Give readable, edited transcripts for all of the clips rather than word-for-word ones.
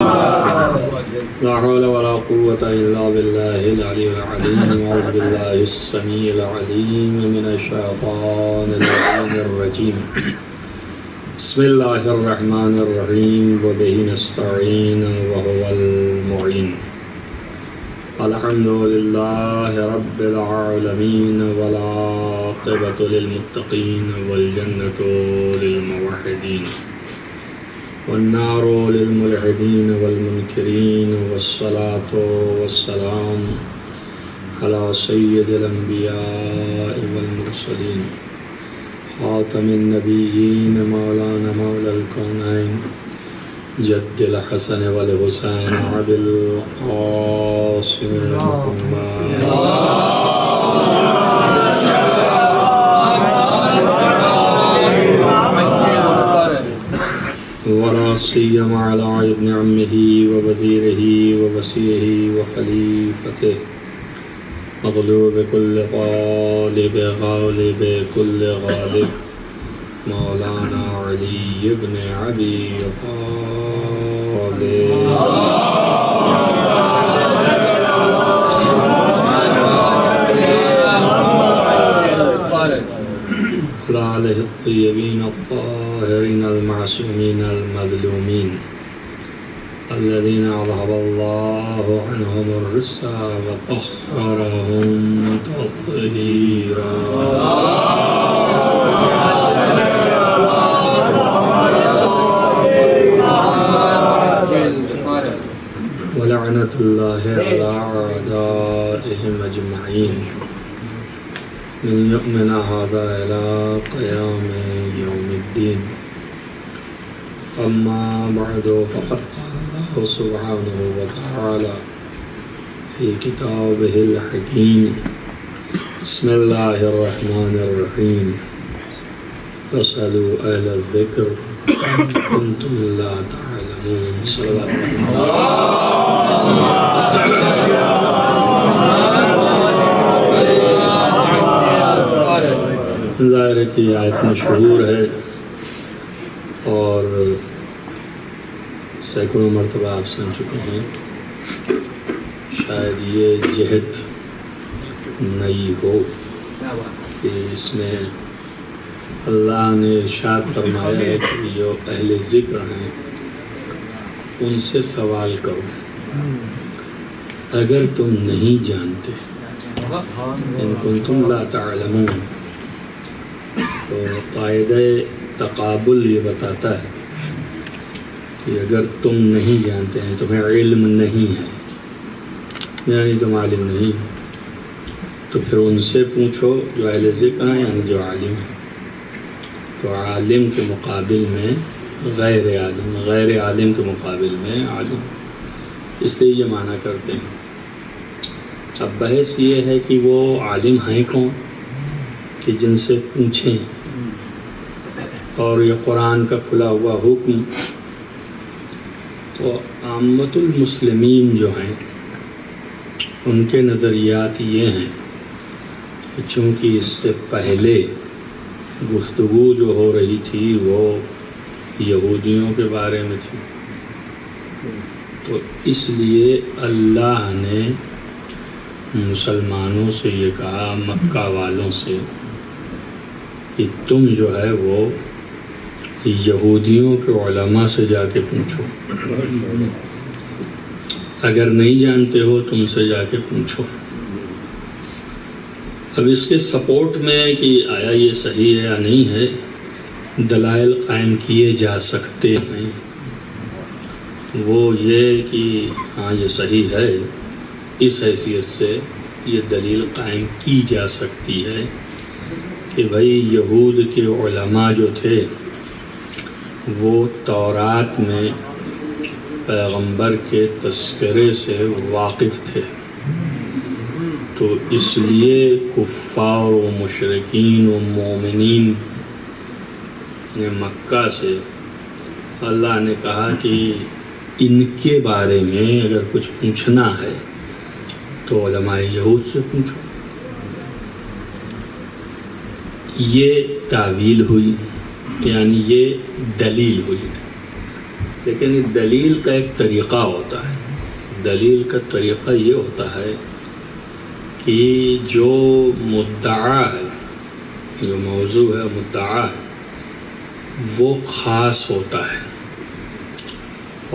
لا حول ولا قوة إلا بالله العلي العظيم. أعوذ بالله السميع العليم من الشيطان اللعين الرجيم. بسم الله الرحمن الرحيم وبه نستعين وهو المعين. الحمد لله رب العالمين والعاقبة للمتقين والجنة للموحدين والنار للملحدين والمنكرين والصلاة والسلام على سيد الأنبياء والمرسلين خاتم النبيين مولانا مولى الكونين جد الحسن والحسين عبد القاسم محمد ولا سيما على ابن عمه ووزيره ووصيه وخليفته مطلوب كل غالب غالب كل غالب مولانا علي بن أبي طالب على آله الطيبين الطاهرين المعصومين المظلومين الذين أذهب الله عنهم الرجس وطهرهم تطهيرا. ولعنة الله على أعدائهم أجمعين من يؤمن هذا إلى قيام يوم الدين. أما بعد فقد قال الله سبحانه وتعالى في كتابه الحكيم بسم الله الرحمن الرحيم فاسألوا أهل الذكر إن كنتم لا تعلمون. صلوات ظاہر ہے کہ یہ آیت مشہور ہے اور سینکڑوں مرتبہ آپ سن چکے ہیں. شاید یہ جہت نئی ہو کہ اس میں اللہ نے ارشاد فرمایا ہے کہ جو اہل ذکر ہیں ان سے سوال کرو اگر تم نہیں جانتے. ان کنتم لا تعلمون. تو قاعدہ تقابل یہ بتاتا ہے کہ اگر تم نہیں جانتے ہیں تمہیں علم نہیں ہے یعنی تم عالم نہیں تو پھر ان سے پوچھو جو اہل ذکر ہیں یعنی جو عالم ہیں. تو عالم کے مقابل میں غیر عالم، غیر عالم کے مقابل میں عالم، اس لیے یہ معنی کرتے ہیں. اب بحث یہ ہے کہ وہ عالم ہیں کون کہ جن سے پوچھیں، اور یہ قرآن کا کھلا ہوا حکم. تو عامت المسلمین جو ہیں ان کے نظریات یہ ہیں کہ چونکہ اس سے پہلے گفتگو جو ہو رہی تھی وہ یہودیوں کے بارے میں تھی، تو اس لیے اللہ نے مسلمانوں سے یہ کہا، مکہ والوں سے، کہ تم جو ہے وہ یہودیوں کے علماء سے جا کے پوچھو، اگر نہیں جانتے ہو تم سے جا کے پوچھو. اب اس کے سپورٹ میں کہ آیا یہ صحیح ہے یا نہیں ہے دلائل قائم کیے جا سکتے ہیں. وہ یہ کہ ہاں یہ صحیح ہے، اس حیثیت سے یہ دلیل قائم کی جا سکتی ہے کہ بھائی یہود کے علماء جو تھے وہ تورات میں پیغمبر کے تذکرے سے واقف تھے، تو اس لیے کفار و مشرکین و مومنین مکہ سے اللہ نے کہا کہ ان کے بارے میں اگر کچھ پوچھنا ہے تو علماء یہود سے پوچھو. یہ تعویل ہوئی، یعنی یہ دلیل ہوئی. لیکن دلیل کا ایک طریقہ ہوتا ہے. دلیل کا طریقہ یہ ہوتا ہے کہ جو مدعا ہے، جو موضوع ہے مدعا ہے، وہ خاص ہوتا ہے،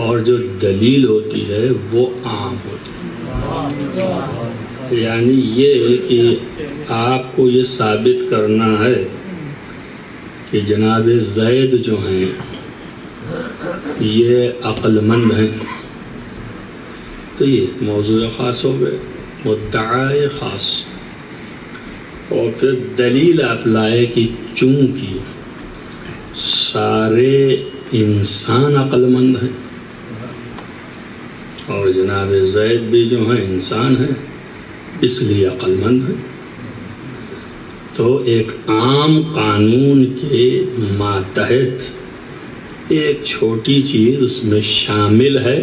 اور جو دلیل ہوتی ہے وہ عام ہوتی ہے. یعنی یہ کہ آپ کو یہ ثابت کرنا ہے کہ جناب زید جو ہیں یہ عقل مند ہیں، تو یہ موضوع خاص ہو گئے، مدعا خاص. اور پھر دلیل آپ لائے کہ چونکہ سارے انسان عقل مند ہیں اور جناب زید بھی جو ہیں انسان ہیں، اس لیے عقل مند ہیں. تو ایک عام قانون کے ماتحت ایک چھوٹی چیز اس میں شامل ہے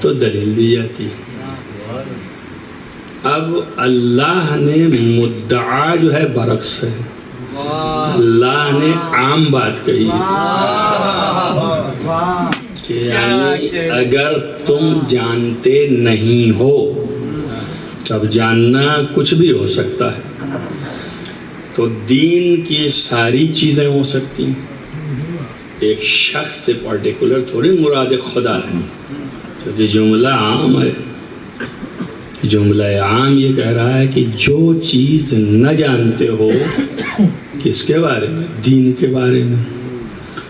تو دلیل دی جاتی ہے. اب اللہ نے مدعا جو ہے برعکس ہے، اللہ نے عام بات کہی کہ یعنی اگر تم جانتے نہیں ہو، تب جاننا کچھ بھی ہو سکتا ہے. تو دین کی ساری چیزیں ہو سکتی ہیں، ایک شخص سے پرٹیکولر تھوڑی مراد خدا ہے. تو یہ جملہ عام ہے، جملہ عام یہ کہہ رہا ہے کہ جو چیز نہ جانتے ہو کس کے بارے میں، دین کے بارے میں،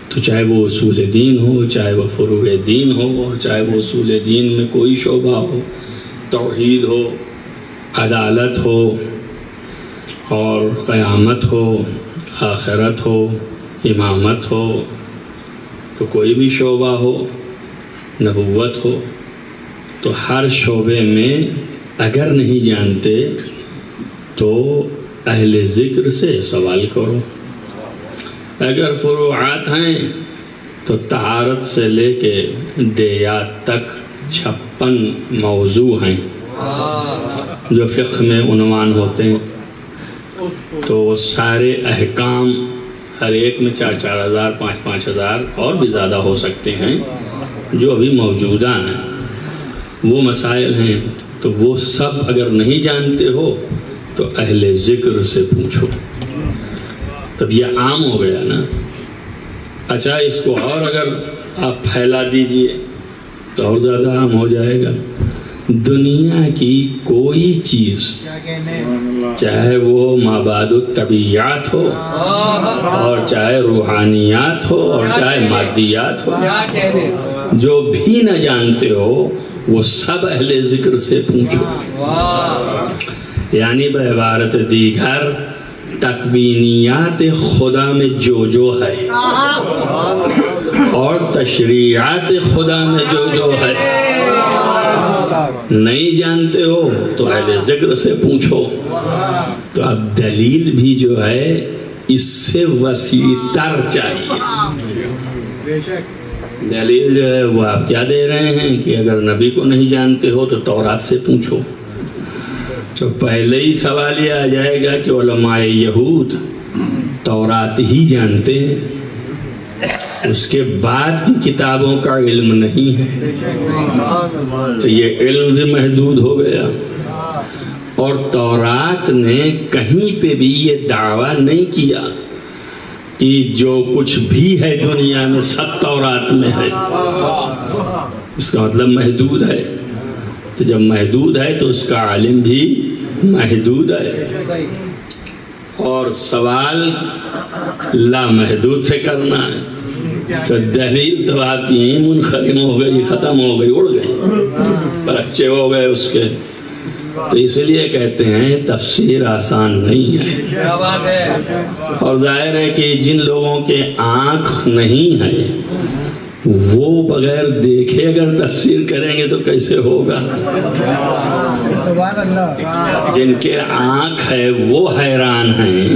تو چاہے وہ اصول دین ہو، چاہے وہ فروع دین ہو، اور چاہے وہ اصول دین میں کوئی شعبہ ہو، توحید ہو، عدالت ہو، اور قیامت ہو، آخرت ہو، امامت ہو، تو کوئی بھی شعبہ ہو، نبوت ہو، تو ہر شعبے میں اگر نہیں جانتے تو اہل ذکر سے سوال کرو. اگر فروعات ہیں تو طہارت سے لے کے دیات تک 56 موضوع ہیں جو فقہ میں عنوان ہوتے ہیں. تو وہ سارے احکام ہر ایک میں 4-4 ہزار 5-5 ہزار اور بھی زیادہ ہو سکتے ہیں جو ابھی موجودہ ہیں، وہ مسائل ہیں. تو وہ سب اگر نہیں جانتے ہو تو اہل ذکر سے پوچھو. تب یہ عام ہو گیا نا. اچھا، اس کو اور اگر آپ پھیلا دیجئے تو اور زیادہ عام ہو جائے گا. دنیا کی کوئی چیز، چاہے وہ مابعد الطبیعات ہو، اور چاہے روحانیات ہو، اور چاہے مادیات ہو، جو بھی نہ جانتے ہو وہ سب اہل ذکر سے پوچھو. یعنی بعبارت دیگر تکوینیات خدا میں جو ہے اور تشریعات خدا میں جو ہے نہیں جانتے ہو تو اہل ذکر سے پوچھو. تو اب دلیل بھی جو ہے اس سے وسیع تر چاہیے. دلیل جو ہے وہ آپ کیا دے رہے ہیں کہ اگر نبی کو نہیں جانتے ہو تو تورات سے پوچھو. تو پہلے ہی سوال یہ آ جائے گا کہ علماء یہود تورات ہی جانتے ہیں، اس کے بعد کی کتابوں کا علم نہیں ہے. تو یہ علم بھی محدود ہو گیا. اور تورات نے کہیں پہ بھی یہ دعویٰ نہیں کیا کہ جو کچھ بھی ہے دنیا میں سب تورات میں ہے. اس کا مطلب محدود ہے. تو جب محدود ہے تو اس کا عالم بھی محدود ہے. اور سوال لامحدود سے کرنا ہے. تو دلیل تو آپ کی منخرم ہو گئی، ختم ہو گئی، اڑ گئی، بچے ہو گئے اس کے. تو اس لیے کہتے ہیں تفسیر آسان نہیں ہے. اور ظاہر ہے کہ جن لوگوں کے آنکھ نہیں ہے وہ بغیر دیکھے اگر تفسیر کریں گے تو کیسے ہوگا. جن کے آنکھ ہے وہ حیران ہیں،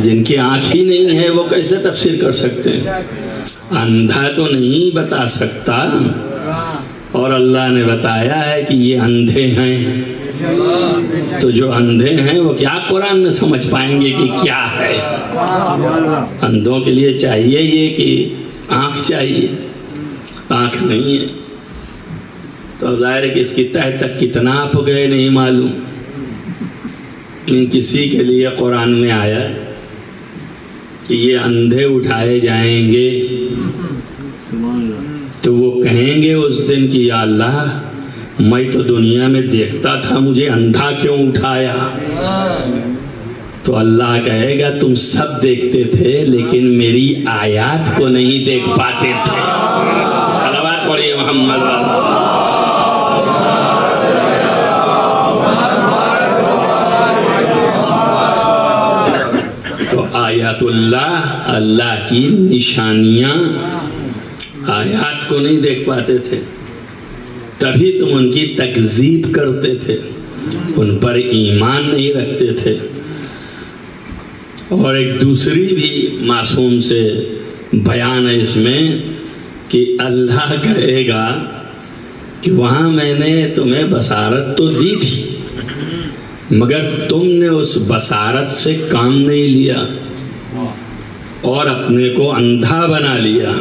جن کی آنکھ ہی نہیں ہے وہ کیسے تفسیر کر سکتے ہیں. اندھا تو نہیں بتا سکتا، اور اللہ نے بتایا ہے کہ یہ اندھے ہیں. تو جو اندھے ہیں وہ کیا قرآن میں سمجھ پائیں گے کہ کیا ہے. اندھوں کے لیے چاہیے یہ کہ آنکھ چاہیے، آنکھ نہیں ہے، تو ظاہر ہے کہ اس کی تہ تک کتنا آپ گئے نہیں معلوم. کسی کے لیے قرآن میں آیا کہ یہ اندھے اٹھائے جائیں گے تو وہ کہیں گے اس دن کہ یا اللہ میں تو دنیا میں دیکھتا تھا، مجھے اندھا کیوں اٹھایا؟ تو اللہ کہے گا تم سب دیکھتے تھے لیکن میری آیات کو نہیں دیکھ پاتے تھے. صلوات پڑھیے محمد والے. تو آیات اللہ، اللہ کی نشانیاں، آیات کو نہیں دیکھ پاتے تھے، تبھی تم ان کی تکذیب کرتے تھے، ان پر ایمان نہیں رکھتے تھے. اور ایک دوسری بھی معصوم سے بیان ہے اس میں کہ اللہ کہے گا کہ وہاں میں نے تمہیں بصارت تو دی تھی مگر تم نے اس بصارت سے کام نہیں لیا اور اپنے کو اندھا بنا لیا.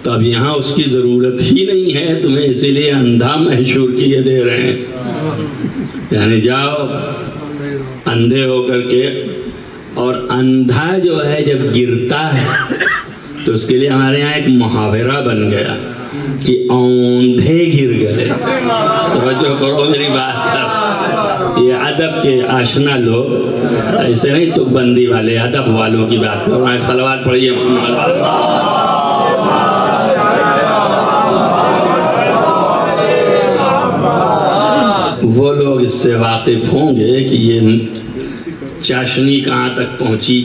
تو اب یہاں اس کی ضرورت ہی نہیں ہے تمہیں، اسی لیے اندھا محشور کیے دے رہے ہیں. یعنی جاؤ اندھے ہو کر کے. اور اندھا جو ہے جب گرتا ہے تو اس کے لیے ہمارے یہاں ایک محاورہ بن گیا کہ اوندھے گر گئے. توجہ کرو میری بات پر. یہ ادب کے آشنا لوگ ایسے نہیں تک بندی والے، ادب والوں کی بات کر رہا ہے. صلوات پڑھیے محمد. وہ لوگ اس سے واقف ہوں گے کہ یہ چاشنی کہاں تک پہنچی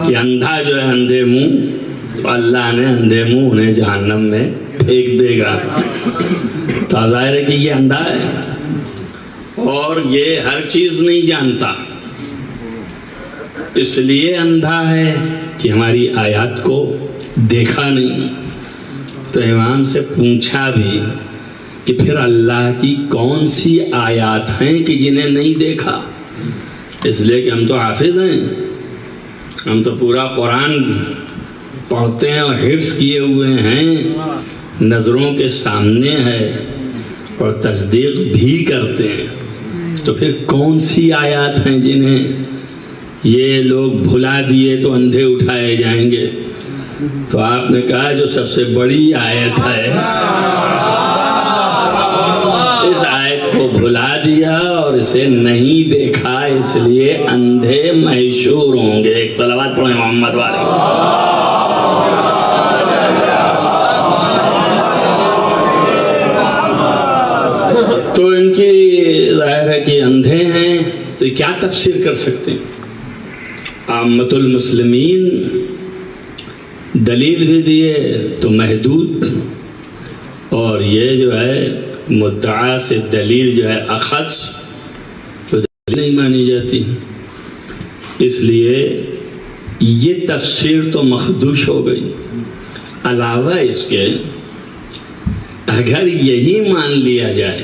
کہ اندھا جو ہے اندھے منہ، تو اللہ نے اندھے منہ انہیں جہنم میں پھینک دے گا. تو ظاہر ہے کہ یہ اندھا ہے اور یہ ہر چیز نہیں جانتا، اس لیے اندھا ہے کہ ہماری آیات کو دیکھا نہیں. تو امام سے پوچھا بھی کہ پھر اللہ کی کون سی آیات ہیں کہ جنہیں نہیں دیکھا؟ اس لیے کہ ہم تو حافظ ہیں، ہم تو پورا قرآن پڑھتے ہیں اور حفظ کیے ہوئے ہیں، نظروں کے سامنے ہے اور تصدیق بھی کرتے ہیں. تو پھر کون سی آیات ہیں جنہیں یہ لوگ بھلا دیے تو اندھے اٹھائے جائیں گے؟ تو آپ نے کہا جو سب سے بڑی آیت ہے، اس آیت کو بھلا دیا اور اسے نہیں دیکھا، اس لیے اندھے محشور ہوں گے. ایک صلوات پڑھیں محمد والے. تو ان کی ظاہر ہے کہ اندھے ہیں، تو کیا تفسیر کر سکتے ہیں؟ عامت المسلمین دلیل بھی دیے تو محدود، اور یہ جو ہے مدعا سے دلیل جو ہے اخص، تو دلیل نہیں مانی جاتی. اس لیے یہ تفسیر تو مخدوش ہو گئی. علاوہ اس کے اگر یہی مان لیا جائے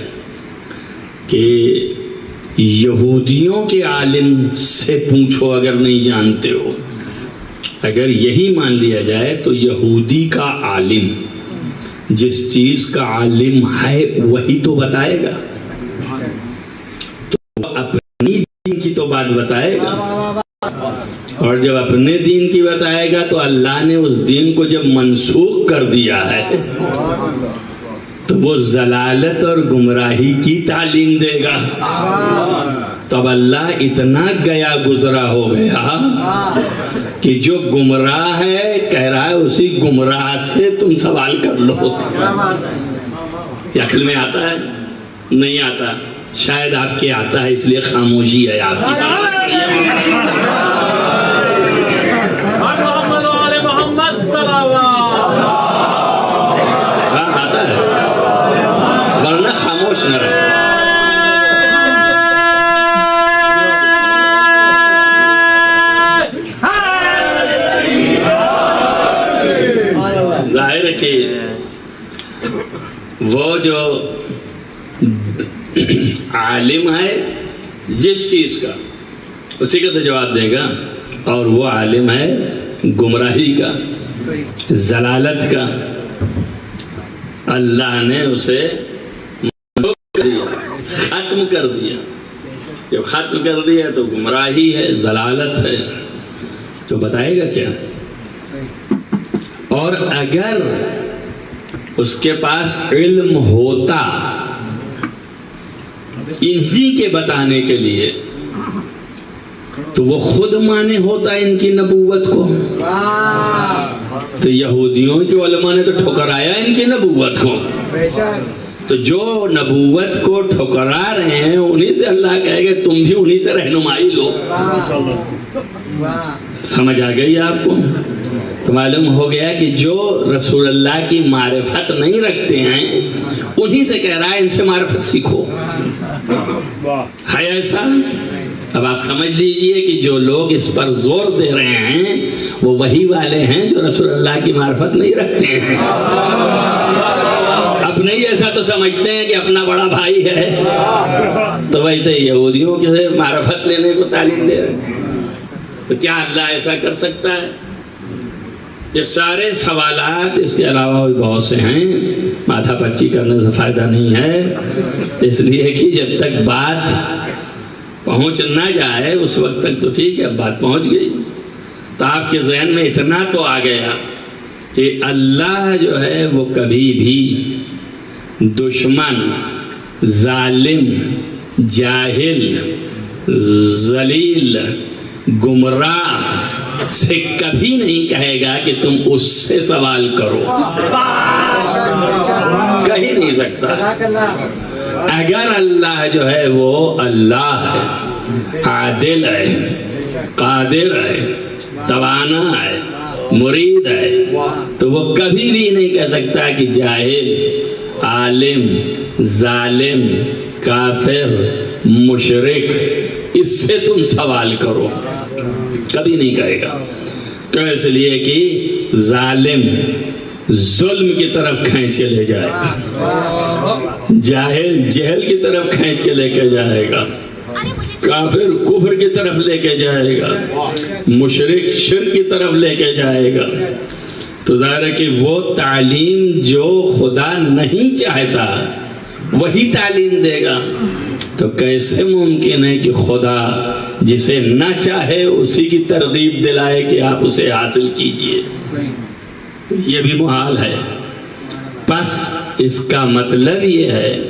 کہ یہودیوں کے عالم سے پوچھو اگر نہیں جانتے ہو، اگر یہی مان لیا جائے تو یہودی کا عالم جس چیز کا عالم ہے وہی تو بتائے گا، تو اپنی دین کی تو بات بتائے گا. اور جب اپنے دین کی بتائے گا تو اللہ نے اس دین کو جب منسوخ کر دیا ہے تو وہ ضلالت اور گمراہی کی تعلیم دے گا. تب اللہ اتنا گیا گزرا ہو گیا کہ جو گمراہ ہے کہہ رہا ہے اسی گمراہ سے تم سوال کر لو. یہ عقل میں آتا ہے؟ نہیں آتا. شاید آپ کے آتا ہے اس لیے خاموشی ہے آپ کی. ہاں آتا ہے، ورنہ خاموش نہ رہے. ظاہر ہے کہ وہ جو عالم ہے جس چیز کا اسی کا تو جواب دے گا، اور وہ عالم ہے گمراہی کا. ضلالت کا، اللہ نے اسے ختم کر دیا۔ جب ختم کر دیا تو گمراہی ہے، ضلالت ہے، تو بتائے گا کیا؟ اور اگر اس کے پاس علم ہوتا انہی کے بتانے کے لیے تو وہ خود مانے ہوتا ان کی نبوت کو۔ تو یہودیوں کے علماء نے تو ٹھکرایا ان کی نبوت کو، تو جو نبوت کو ٹھکرا رہے ہیں انہی سے اللہ کہے گا تم بھی انہی سے رہنمائی لو۔ سمجھ آ گئی آپ کو؟ تو معلوم ہو گیا کہ جو رسول اللہ کی معرفت نہیں رکھتے ہیں انہی سے کہہ رہا ہے ان سے معرفت سیکھو۔ ہے ایسا؟ اب آپ سمجھ لیجئے کہ جو لوگ اس پر زور دے رہے ہیں وہ وہی والے ہیں جو رسول اللہ کی معرفت نہیں رکھتے ہیں۔ اپنے ہی ایسا تو سمجھتے ہیں کہ اپنا بڑا بھائی ہے، تو ویسے یہودیوں کے معرفت لینے کو تعلیم دے رہے ہیں۔ تو کیا اللہ ایسا کر سکتا ہے؟ یہ سارے سوالات اس کے علاوہ بھی بہت سے ہیں، ماتھا پچی کرنے سے فائدہ نہیں ہے، اس لیے کہ جب تک بات پہنچ نہ جائے اس وقت تک تو ٹھیک ہے، بات پہنچ گئی تو آپ کے ذہن میں اتنا تو آ گیا کہ اللہ جو ہے وہ کبھی بھی دشمن، ظالم، جاہل، ذلیل، گمراہ سے کبھی نہیں کہے گا کہ تم اس سے سوال کرو، کہیں نہیں سکتا۔ اگر اللہ جو ہے وہ اللہ ہے، عادل ہے، قادر ہے، توانا ہے، مرید ہے، تو وہ کبھی بھی نہیں کہہ سکتا کہ جاہل، عالم، ظالم، کافر، مشرک اس سے تم سوال کرو، کبھی نہیں کہے گا۔ تو اس لیے کہ ظالم ظلم کی طرف کھینچ کے لے جائے گا، جاہل جہل کی طرف کھینچ کے لے کے جائے گا، کافر کفر کی طرف لے کے جائے گا، مشرک شرک کی طرف لے کے جائے گا۔ تو ظاہر ہے کہ وہ تعلیم جو خدا نہیں چاہتا وہی تعلیم دے گا۔ تو کیسے ممکن ہے کہ خدا جسے نہ چاہے اسی کی ترغیب دلائے کہ آپ اسے حاصل کیجئے؟ یہ بھی محال ہے۔ پس اس کا مطلب یہ ہے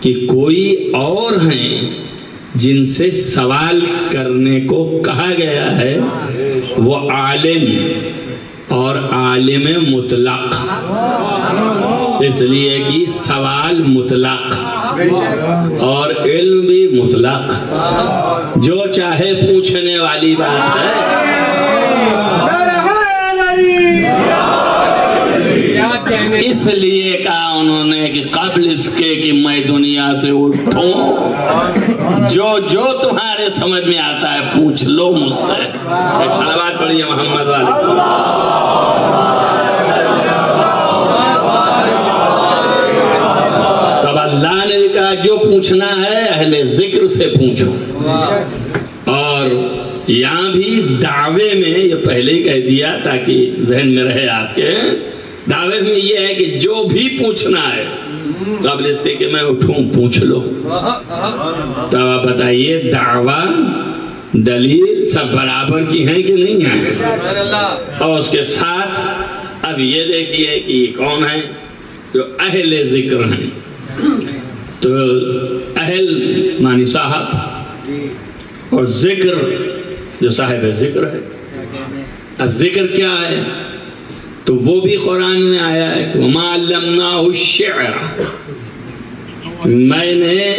کہ کوئی اور ہیں جن سے سوال کرنے کو کہا گیا ہے، وہ عالم اور عالم مطلق، اس لیے کہ سوال مطلق اور علم بھی مطلق، جو چاہے پوچھنے والی بات ہے۔ اس لیے کہا انہوں نے کہ قبل اس کے کہ میں دنیا سے اٹھوں جو تمہارے سمجھ میں آتا ہے پوچھ لو مجھ سے۔ ایک صلوات پڑھیے محمد والے۔ تب اللہ نے کہا جو پوچھنا ہے اہل ذکر سے پوچھو۔ اور یہاں بھی دعوے میں یہ پہلے ہی کہہ دیا تاکہ ذہن میں رہے آپ کے، دعوے میں یہ ہے کہ جو بھی پوچھنا ہے قبل اس کے کہ میں اٹھوں پوچھ لو۔ تو آپ بتائیے دعویٰ دلیل سب برابر کی ہیں کہ نہیں ہیں؟ اور اس کے ساتھ اب یہ دیکھیے کہ یہ کون ہیں؟ جو اہل ذکر ہیں۔ تو اہل معنی صاحب، اور ذکر جو صاحب ذکر ہے۔ اب ذکر کیا ہے؟ تو وہ بھی قرآن میں آیا ہے وَمَا عَلَّمْنَاهُ الشِّعْرَ، میں نے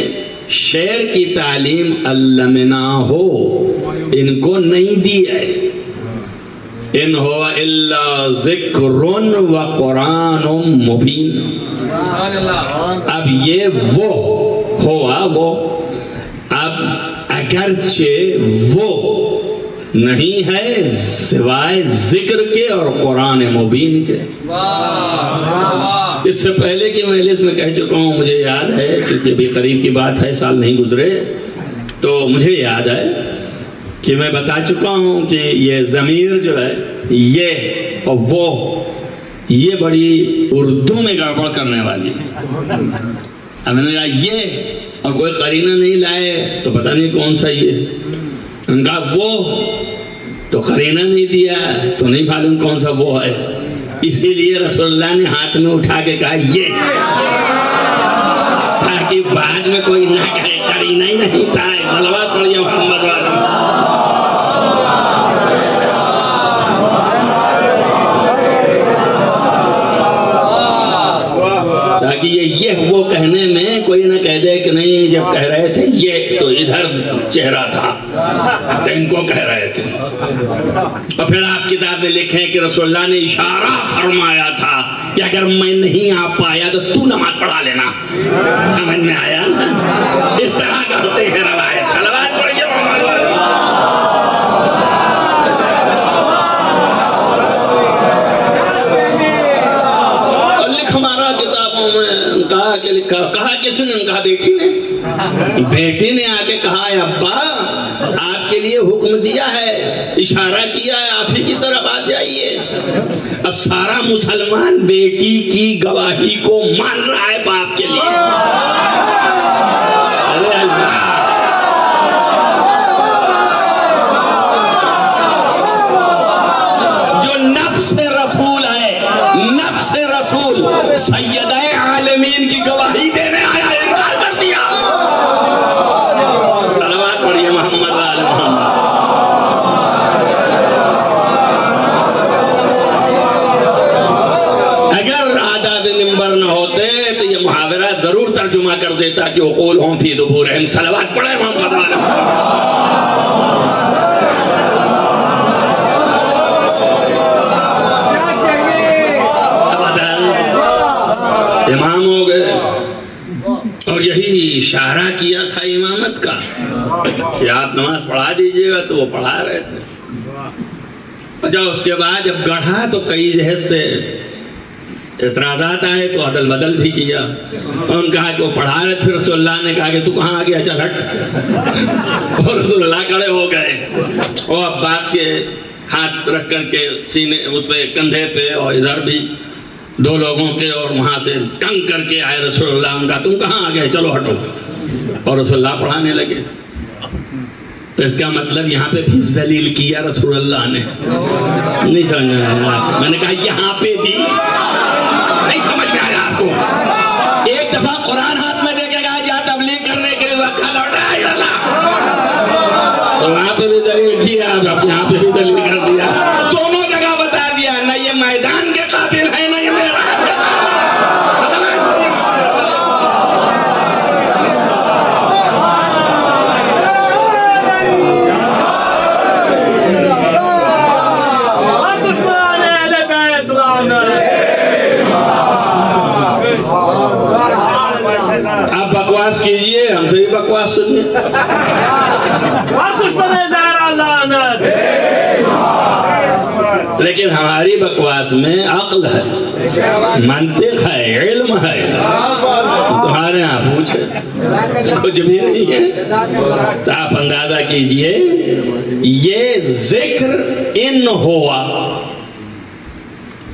شعر کی تعلیم علمناہو ان کو نہیں دی ہے، ان هو الا ذکر و قرآن مبین۔ اب یہ وہ ہوا وہ، اب اگرچہ وہ نہیں ہے سوائے ذکر کے اور قرآن مبین کے۔ اس سے پہلے کہ میں اس میں کہہ چکا ہوں، مجھے یاد ہے کیونکہ بھی قریب کی بات ہے، سال نہیں گزرے، تو مجھے یاد ہے کہ میں بتا چکا ہوں کہ یہ ضمیر جو ہے یہ اور وہ، یہ بڑی اردو میں گڑبڑ کرنے والی ہے. اب میں نے کہا یہ، اور کوئی قرینہ نہیں لائے تو پتہ نہیں کون سا یہ. میں نے کہا وہ، تو قرینہ نہیں دیا تو نہیں معلوم کون سا وہ ہے. اسی لیے رسول اللہ نے ہاتھ میں اٹھا کے کہا یہ، تاکہ بعد میں کوئی نہ کہے قرینہ ہی نہیں تھا. صلوات پڑھیے محمد والے. تاکہ یہ وہ کہنے میں کوئی نہ کہہ دے کہ نہیں جب کہہ رہے تھے یہ تو ادھر چہرہ تھا تو ان کو کہہ رہے تھے. اور پھر آپ کتاب میں لکھیں کہ رسول اللہ نے اشارہ فرمایا تھا کہ اگر میں نہیں آ پایا تو تو نماز پڑھا لینا. سمجھ میں آیا نا؟ اس طرح کرتے ہیں روایت. صلوات پڑھیے محمد والے. کہا کس نے؟ کہا بیٹی نے. بیٹی نے آ کے کہا ابا آپ کے لیے حکم دیا ہے، اشارہ کیا ہے، آپ ہی کی طرف آ جائیے. اب سارا مسلمان بیٹی کی گواہی کو مان رہا ہے باپ کے لیے. ارے اللہ، جو نفس رسول ہے، نفس رسول سیدہ عالمین کی گواہی دینے آیا، انکار کر دیا. صلوات پڑھیے محمد وآل محمد. اگر آداب منبر نہ ہوتے تو یہ محاورہ ضرور ترجمہ کر دیتا کہ عقولہم فی دبورہم. صلوات پڑھے محمد وآل محمد. امام ہو گئے اور یہی اشارہ کیا تھا امامت کا کہ آپ نماز پڑھا دیجئے گا، تو وہ پڑھا رہے تھے. اچھا اس کے بعد جب گڑھا تو کئی جہت سے اعتراضات آئے تو عدل بدل بھی کیا. ان کہا کہ وہ پڑھا رہے تھے، رسول اللہ نے کہا کہ تو کہاں آ گیا، چل ہٹ. اور رسول اللہ کھڑے ہو گئے اور عباس کے ہاتھ رکھ کر کے سینے اس پہ کندھے پہ اور ادھر بھی دو لوگوں کے، اور وہاں سے ٹنگ کر کے آئے رسول اللہ. ان کا تم کہاں آ گئے، چلو ہٹو. اور رسول اللہ پڑھانے لگے. تو اس کا مطلب یہاں پہ بھی ذلیل کیا رسول اللہ نے. نہیں سمجھ میں آیا؟ میں نے کہا یہاں پہ بھی نہیں سمجھ میں آیا آپ کو. ایک دفعہ قرآن ہاتھ میں دے کے کہا جا تبلیغ کرنے کے لیے وقت لوٹا ہے اللہ، تو وہاں پہ بھی ذلیل کیا، اب یہاں پہ بھی ذلیل کر دیا. دونوں جگہ بتا دیا نہ یہ میدان کے قابل ہے نہ یہ میرا. آپ بکواس کیجئے، ہم سے بھی بکواس سنیے. لیکن ہماری بکواس میں عقل ہے، منطق ہے، علم ہے. تمہارے ہاں پوچھے کچھ بھی نہیں ہے. تو آپ اندازہ کیجئے یہ ذکر ان ہوا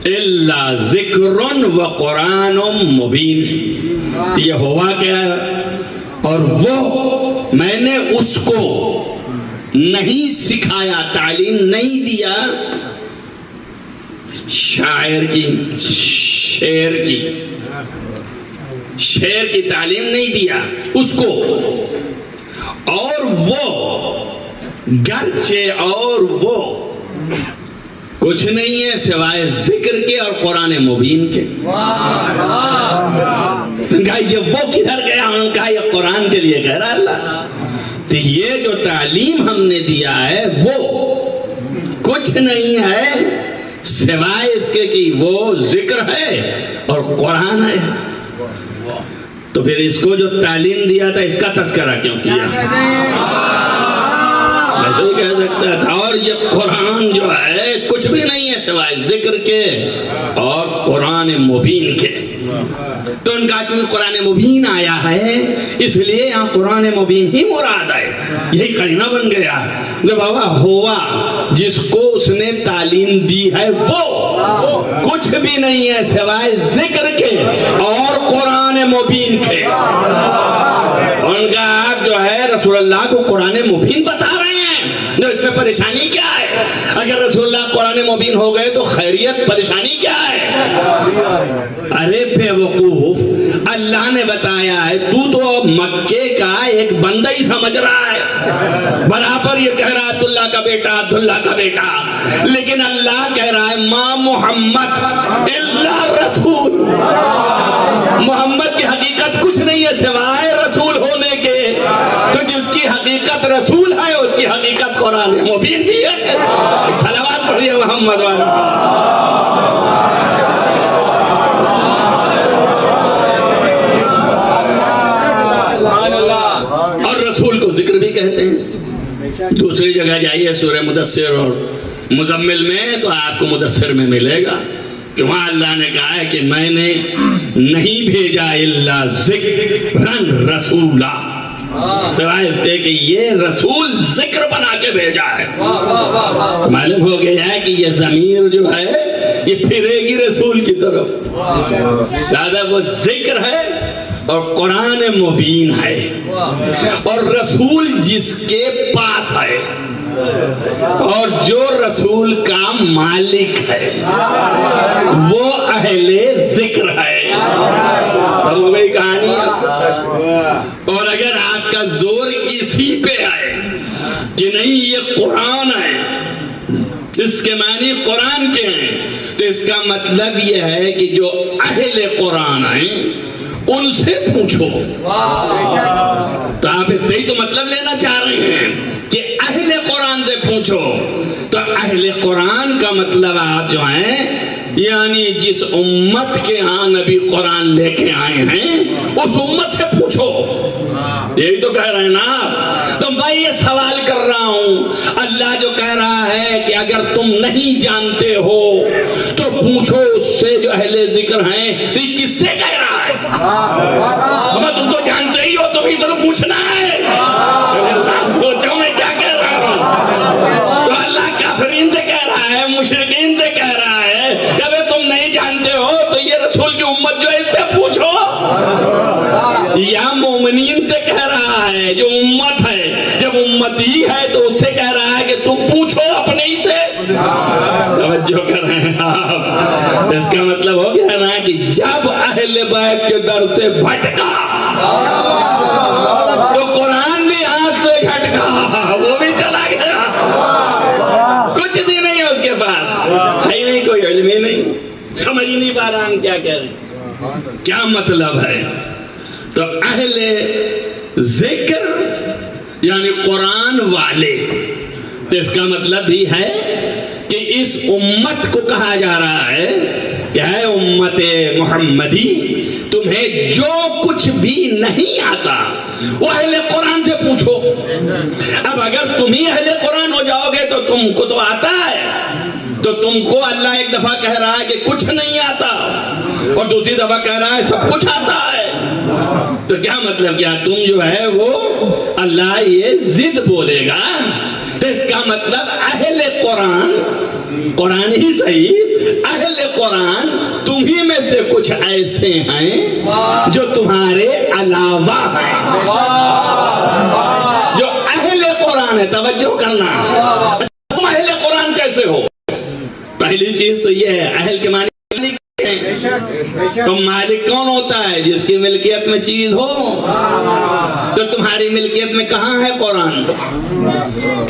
الا ذکر و قرآن مبین. تو یہ ہوا کیا ہے؟ اور وہ میں نے اس کو نہیں سکھایا، تعلیم نہیں دیا شاعر کی، شعر کی تعلیم نہیں دیا اس کو. اور وہ گرچہ اور وہ کچھ نہیں ہے سوائے ذکر کے اور قرآن مبین کے. کہا یہ وہ کدھر گیا؟ انہوں نے کہا یہ قرآن کے لیے کہہ رہا اللہ. تو یہ جو تعلیم ہم نے دیا ہے وہ کچھ نہیں ہے سوائے اس کے کہ وہ ذکر ہے اور قرآن ہے. تو پھر اس کو جو تعلیم دیا تھا اس کا تذکرہ کیوں کیا؟ ایسے ہی کہہ سکتا تھا. اور یہ قرآن جو ہے کچھ بھی نہیں ہے سوائے ذکر کے اور قرآن مبین کے. تو ان کا چونکہ قرآن مبین آیا ہے اس لیے یہاں قرآن مبین ہی مراد ہے. یہی قرینہ بن گیا کہ بابا ہوا جس کو اس نے تعلیم دی ہے وہ کچھ بھی نہیں ہے سوائے ذکر کے اور قرآن مبین کے. ان کا آپ جو ہے رسول اللہ کو قرآن مبین بتا رہے ہیں. جو اس میں پریشانی کیا ہے؟ اگر رسول اللہ قرآن مبین ہو گئے تو خیریت، پریشانی کیا ہے؟ ارے بے وقوف، اللہ نے بتایا ہے تو مکے کا ایک بندہ ہی سمجھ رہا ہے، برابر یہ کہہ رہا ہے عبداللہ کا بیٹا، عبداللہ کا بیٹا، لیکن اللہ کہہ رہا ہے ما محمد الا رسول. محمد کی حقیقت کچھ نہیں ہے سوائے رسول ہونے کے. تو جس کی حقیقت رسول ہے اس کی حقیقت قرآن مبین بھی ہے. صلوات پڑھیے محمد والا. اور رسول کو ذکر بھی کہتے ہیں. دوسری جگہ جائیے سورہ مدثر اور مزمل میں تو آپ کو مدثر میں ملے گا کہ وہاں اللہ نے کہا ہے کہ میں نے نہیں بھیجا الا ذکرن رسولا، سوائے اس کے کہ یہ رسول ذکر بنا کے بھیجا ہے. تو معلوم ہو گیا ہے کہ یہ ضمیر جو ہے یہ پھرے گی رسول کی طرف. زیادہ وہ ذکر ہے اور قرآن مبین ہے اور رسول جس کے پاس ہے اور جو رسول کا مالک ہے وہ اہل ذکر ہے. سمجھ گئی کہانی؟ اور اگر آپ کا زور اسی پہ ہے کہ نہیں یہ قرآن ہے، اس کے معنی قرآن کے ہیں، تو اس کا مطلب یہ ہے کہ جو اہل قرآن ہیں ان سے پوچھو. تو آپ اتنے تو مطلب لینا چاہ رہے ہیں کہ اہل قرآن سے پوچھو. تو اہل قرآن کا مطلب آپ جو ہیں یعنی جس امت کے ہاں نبی قرآن لے کے آئے ہیں اس امت سے پوچھو. یہی تو کہہ رہے ہیں نا. تو میں یہ سوال کر رہا ہوں، اللہ جو کہہ رہا ہے کہ اگر تم نہیں جانتے ہو تو پوچھو اس سے جو اہل ذکر ہیں، تو یہ کس سے کہہ رہا ہے؟ تم تو جانتے ہی ہو، تمہیں تو پوچھنا ہے. سوچو میں کیا کہہ رہا ہوں. تو اللہ کافرین سے کہہ رہا ہے، مشرکین سے کہہ رہا ہے کہ اگر تم نہیں جانتے ہو تو یہ رسول کی امت جو ہے اس سے پوچھو. یا مومنین سے کہہ رہا ہے جو امت ہے، جب امت ہی ہے تو اس سے کہہ رہا ہے کہ تم پوچھو اپنے ہی سے. توجہ کر رہے ہیں آپ؟ اس کا مطلب ہو گیا نا کہ جب اہل بیت کے در سے بھٹکا تو قرآن بھی ہاتھ سے جھٹکا، وہ بھی چلا گیا. کچھ بھی نہیں ہے اس کے پاس، ہے ہی نہیں، کوئی علم ہی نہیں، سمجھ ہی نہیں پا رہا ہم کیا کہہ رہے ہیں، کیا مطلب ہے. تو اہل ذکر یعنی قرآن والے، تو اس کا مطلب بھی ہے کہ اس امت کو کہا جا رہا ہے کہ اے امت محمدی، تمہیں جو کچھ بھی نہیں آتا وہ اہل قرآن سے پوچھو. اب اگر تم ہی اہل قرآن ہو جاؤ گے تو تم کو تو آتا ہے، تو تم کو اللہ ایک دفعہ کہہ رہا ہے کہ کچھ نہیں آتا اور دوسری دفعہ کہہ رہا ہے سب کچھ آتا ہے. تو کیا مطلب کیا تم جو ہے وہ اللہ یہ ضد بولے گا. تو اس کا مطلب اہل قرآن، قرآن ہی صحیح، اہل قرآن تم ہی میں سے کچھ ایسے ہیں جو تمہارے علاوہ ہیں، جو اہل قرآن ہے. توجہ کرنا، تم اہل قرآن کیسے ہو؟ پہلی چیز تو یہ ہے اہل کے معنی تو مالک کون ہوتا ہے؟ جس کی ملکیت میں چیز ہو. تو تمہاری ملکیت میں کہاں ہے قرآن؟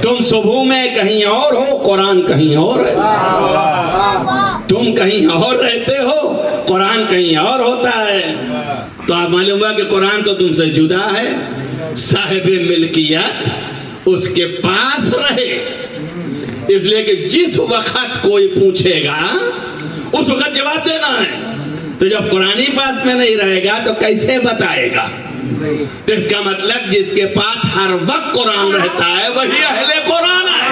تم صبح میں کہیں اور ہو، قرآن کہیں اور ہے. تم کہیں اور رہتے ہو، قرآن کہیں اور ہوتا ہے. تو آپ معلوم ہوا کہ قرآن تو تم سے جدا ہے. صاحب ملکیت اس کے پاس رہے، اس لیے کہ جس وقت کوئی پوچھے گا اس وقت جواب دینا ہے. تو جب قرآن ہی پاس میں نہیں رہے گا تو کیسے بتائے گا؟ تو اس کا مطلب جس کے پاس ہر وقت قرآن رہتا ہے وہی اہل قرآن ہے.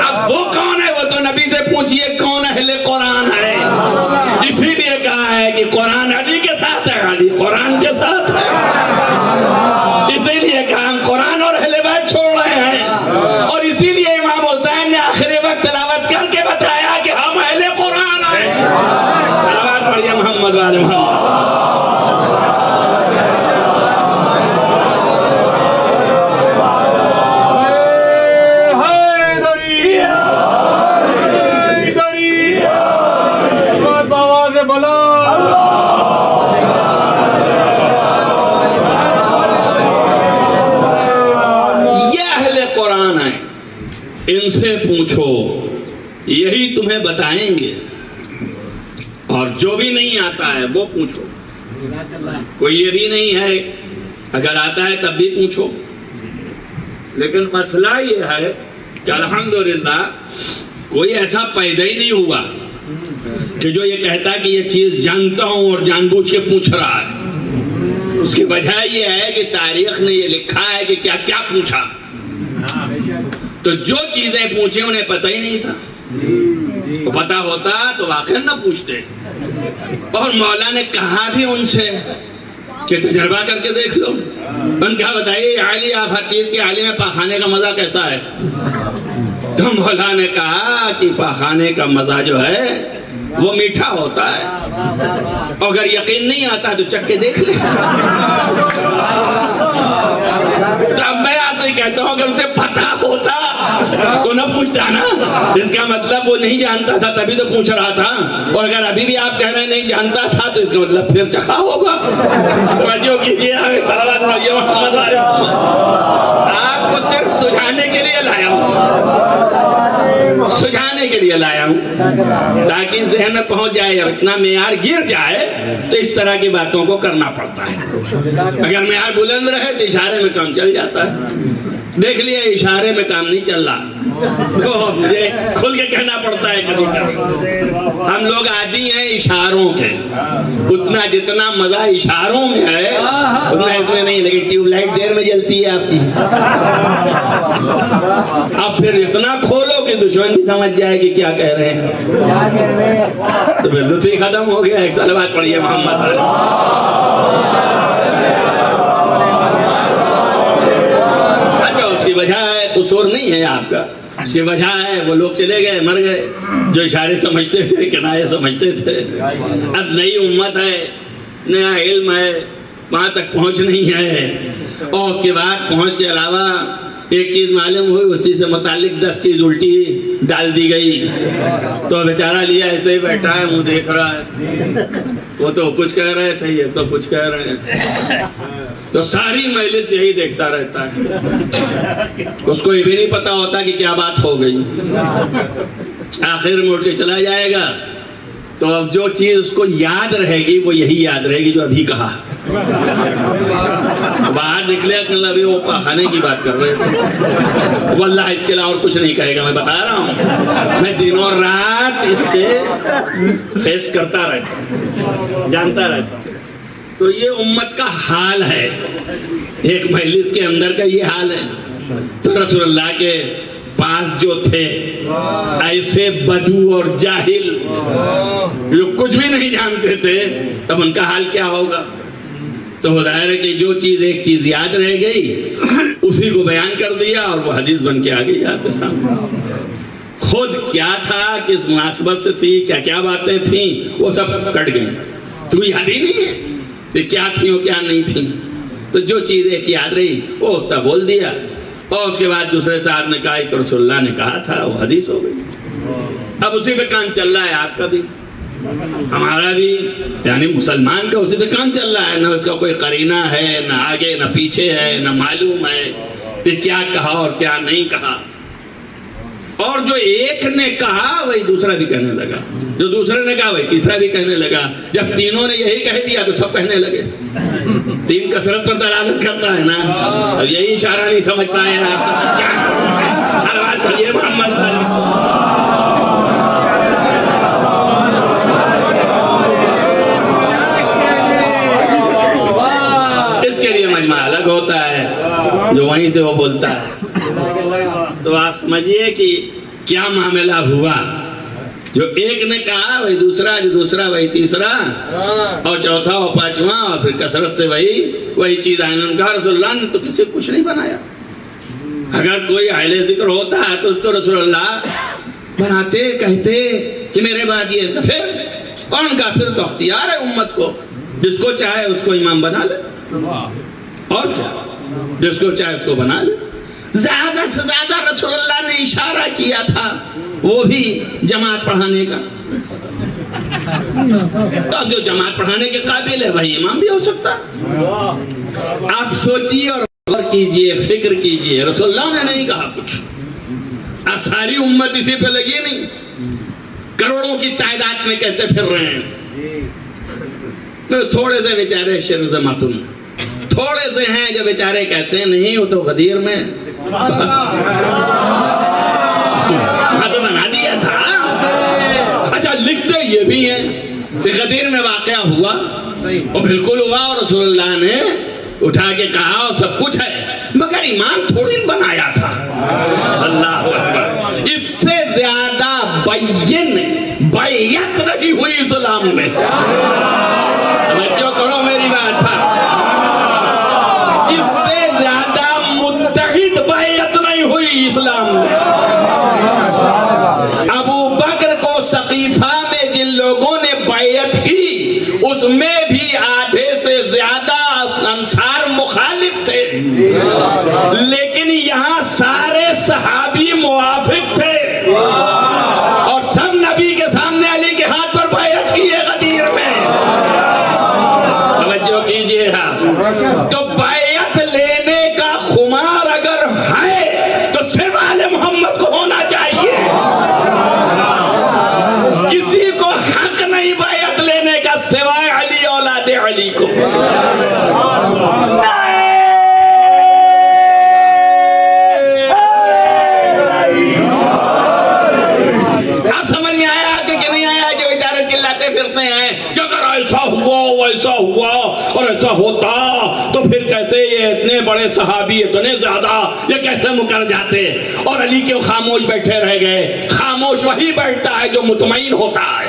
اب وہ کون ہے؟ وہ تو نبی سے پوچھئے کون اہل قرآن ہے. اسی لیے کہا ہے کہ قرآن علی کے ساتھ ہے، علی قرآن کے ساتھ ہے. اسی لیے کہا ہم قرآن اور اہل بیت چھوڑ رہے ہیں. اور اسی لیے امام حسین نے آخری وقت تلاوت کر کے بتایا کہ ہم اہل قرآن ہیں. صلوات پڑھیے محمد وآل محمد. ان سے پوچھو، یہی تمہیں بتائیں گے. اور جو بھی نہیں آتا ہے وہ پوچھو. کوئی یہ بھی نہیں ہے اگر آتا ہے تب بھی پوچھو. لیکن مسئلہ یہ ہے کہ الحمدللہ کوئی ایسا پیدا ہی نہیں ہوا کہ جو یہ کہتا کہ یہ چیز جانتا ہوں اور جان بوجھ کے پوچھ رہا ہے. اس کی وجہ یہ ہے کہ تاریخ نے یہ لکھا ہے کہ کیا کیا پوچھا. تو جو چیزیں پوچھیں انہیں پتہ ہی نہیں تھا. تو پتہ ہوتا تو واقعا نہ پوچھتے. اور مولا نے کہا بھی ان سے کہ تجربہ کر کے دیکھ لو. ان کہا بتائیے عالی آپ ہر چیز کے عالی میں پاخانے کا مزہ کیسا ہے؟ تو مولا نے کہا کہ پاخانے کا مزہ جو ہے وہ میٹھا ہوتا ہے. اگر یقین نہیں آتا تو چکھ کے دیکھ لے. تو اب میں آپ سے کہتا ہوں اگر اسے پتہ ہوتا تو نہ پوچھتا نا. اس کا مطلب وہ نہیں جانتا تھا تبھی تو پوچھ رہا تھا. اور اگر ابھی بھی آپ کہہ رہے ہیں نہیں جانتا تھا تو اس کا مطلب پھر چکھا ہوگا. توجہ کیجیے. صلوات پڑھیے محمد علیہ. آپ کو صرف سجھانے کے لیے لایا ہوں، سجھانے کے لیے لایا ہوں تاکہ ذہن میں پہنچ جائے. اور اتنا معیار گر جائے تو اس طرح کی باتوں کو کرنا پڑتا ہے. اگر معیار بلند رہے تو اشارے میں کام چل جاتا ہے. دیکھ لیا اشارے میں کام نہیں چل رہا تو مجھے کھل کے کہنا پڑتا ہے کبھی کبھی. ہم لوگ عادی ہیں اشاروں کے. اتنا جتنا مزہ اشاروں میں ہے اتنا اس میں نہیں. لیکن ٹیوب لائٹ دیر میں جلتی ہے آپ کی. اب پھر اتنا کھولو کہ دشمن بھی سمجھ جائے کہ کیا کہہ رہے ہیں تو پھر لطف ہی ختم ہو گیا. ایک صلوات پڑھیے محمد علیہ. وجہ ہے قصور نہیں ہے آپ کا. اس کی وجہ ہے وہ لوگ چلے گئے مر گئے جو اشارے سمجھتے تھے کنایے سمجھتے تھے. اب نئی امت ہے، نیا علم ہے، وہاں تک پہنچ نہیں ہے. اور اس کے بعد پہنچ کے علاوہ ایک چیز معلوم ہوئی اسی سے متعلق 10 چیز الٹی ڈال دی گئی. تو بیچارہ لیا ایسے ہی بیٹھا ہے منہ دیکھ رہا ہے. وہ تو کچھ کہہ رہے تھے یہ تو کچھ کہہ رہے ہیں. تو ساری مجلس یہی دیکھتا رہتا ہے. اس کو یہ بھی نہیں پتا ہوتا کہ کیا بات ہو گئی. آخر میں اٹھ کے چلا جائے گا تو اب جو چیز اس کو یاد رہے گی وہ یہی یاد رہے گی جو ابھی کہا. باہر نکلے ابھی وہ پاخانے کی بات کر رہے تھے. واللہ اس کے علاوہ اور کچھ نہیں کہے گا. میں بتا رہا ہوں میں دن اور رات اس سے فیس کرتا رہتا، جانتا رہتا. تو یہ امت کا حال ہے. ایک مجلس کے اندر کا یہ حال ہے. تو رسول اللہ کے پاس جو تھے ایسے بدو اور جاہل جو کچھ بھی نہیں جانتے تھے تب ان کا حال کیا ہوگا. تو ظاہر ہے کہ جو چیز ایک چیز یاد رہ گئی اسی کو بیان کر دیا اور وہ حدیث بن کے آ گئی آپ کے سامنے. خود کیا تھا کس مناسبت سے تھی کیا کیا باتیں تھیں وہ سب کٹ گئی. تو یاد ہی نہیں ہے کہ کیا تھی اور کیا نہیں تھی. تو جو چیز ایک یاد رہی وہ اتنا بول دیا. اور اس کے بعد دوسرے صاحب نے کہا تو رسول اللہ نے کہا تھا وہ حدیث ہو گئی. اب اسی پہ کام چل رہا ہے آپ کا بھی ہمارا بھی. یعنی مسلمان کا اسی پہ کام چل رہا ہے. نہ اس کا کوئی قرینہ ہے، نہ آگے نہ پیچھے ہے، نہ معلوم ہے کہ کیا کہا اور کیا نہیں کہا. اور جو ایک نے کہا وہی دوسرا بھی کہنے لگا، جو دوسرے نے کہا وہی تیسرا بھی کہنے لگا. جب تینوں نے یہی کہہ دیا تو سب کہنے لگے. تین کثرت پر دلالت کرتا ہے نا. اب یہی اشارہ نہیں سمجھ پائے آپ کیا کریں. صلوات پڑھیے محمد علیہ. الگ ہوتا ہے جو وہیں سے وہ بولتا ہے۔ تو آپ سمجھئے کہ کیا معاملہ ہوا، جو ایک نے کہا وہی دوسرا، جو دوسرا وہی تیسرا، اور چوتھا اور پانچواں، اور پھر کثرت سے وہی چیز آئے۔ انہوں نے کہا رسول اللہ نے تو کسی کو کچھ نہیں بنایا، اگر کوئی اہل ذکر ہوتا ہے تو اس کو رسول اللہ بناتے، کہتے کہ میرے بعد یہ، پھر ان کا پھر تو اختیار ہے امت کو، جس کو چاہے اس کو امام بنا لے، اور کیا، جس کو چاہے اس کو بنا لے۔ زیادہ سے زیادہ رسول اللہ نے اشارہ کیا تھا وہ بھی جماعت پڑھانے کا، جو جماعت پڑھانے کے قابل ہے وہی امام بھی ہو سکتا ہے۔ آپ سوچئے اور غور کیجئے، فکر کیجئے، رسول اللہ نے نہیں کہا کچھ، اب ساری امت اسی پہ لگی نہیں، کروڑوں کی تعداد میں کہتے پھر رہے ہیں۔ تھوڑے سے بیچارے شرزماتن، تھوڑے سے ہیں جو بیچارے کہتے ہیں نہیں وہ تو غدیر میں ہاں تو بنا دیا تھا۔ اچھا لکھتے یہ بھی ہیں کہ غدیر میں واقعہ ہوا، اور بالکل ہوا، اور رسول اللہ نے اٹھا کے کہا اور سب کچھ ہے، مگر امام تھوڑی بنایا تھا۔ اللہ اکبر، اس سے زیادہ بین بیعت نہیں ہوئی اسلام میں، توجہ کرو میری بات پر، اس سے زیادہ متحد بیعت نہیں ہوئی اسلام میں۔ ابو بکر کو سقیفہ میں جن لوگوں نے بیعت کی اس میں بھی آدھے سے زیادہ انصار مخالف تھے، لیکن یہاں سارے صحابی موافق تھے، اور سب نبی کے سامنے علی کے ہاتھ پر بیعت کیے غدیر میں۔ توجہ کیجئے آپ، تو بیعت لینے کا خمار اگر ہے تو صرف آل محمد کو ہونا چاہیے، کسی کو حق نہیں بیعت لینے کا سوائے علی اولاد علی کو۔ آپ سمجھ میں آیا کہ نہیں آیا؟ جو بیچارے چلاتے پھرتے ہیں کہ اگر ایسا ہوا ویسا ہوا اور ایسا ہوتا تو پھر کیسے یہ اتنے بڑے صحابی اتنے زیادہ یہ کیسے مکر جاتے، اور علی کے خاموش بیٹھے رہ گئے۔ خاموش وہی بیٹھتا ہے جو مطمئن ہوتا ہے۔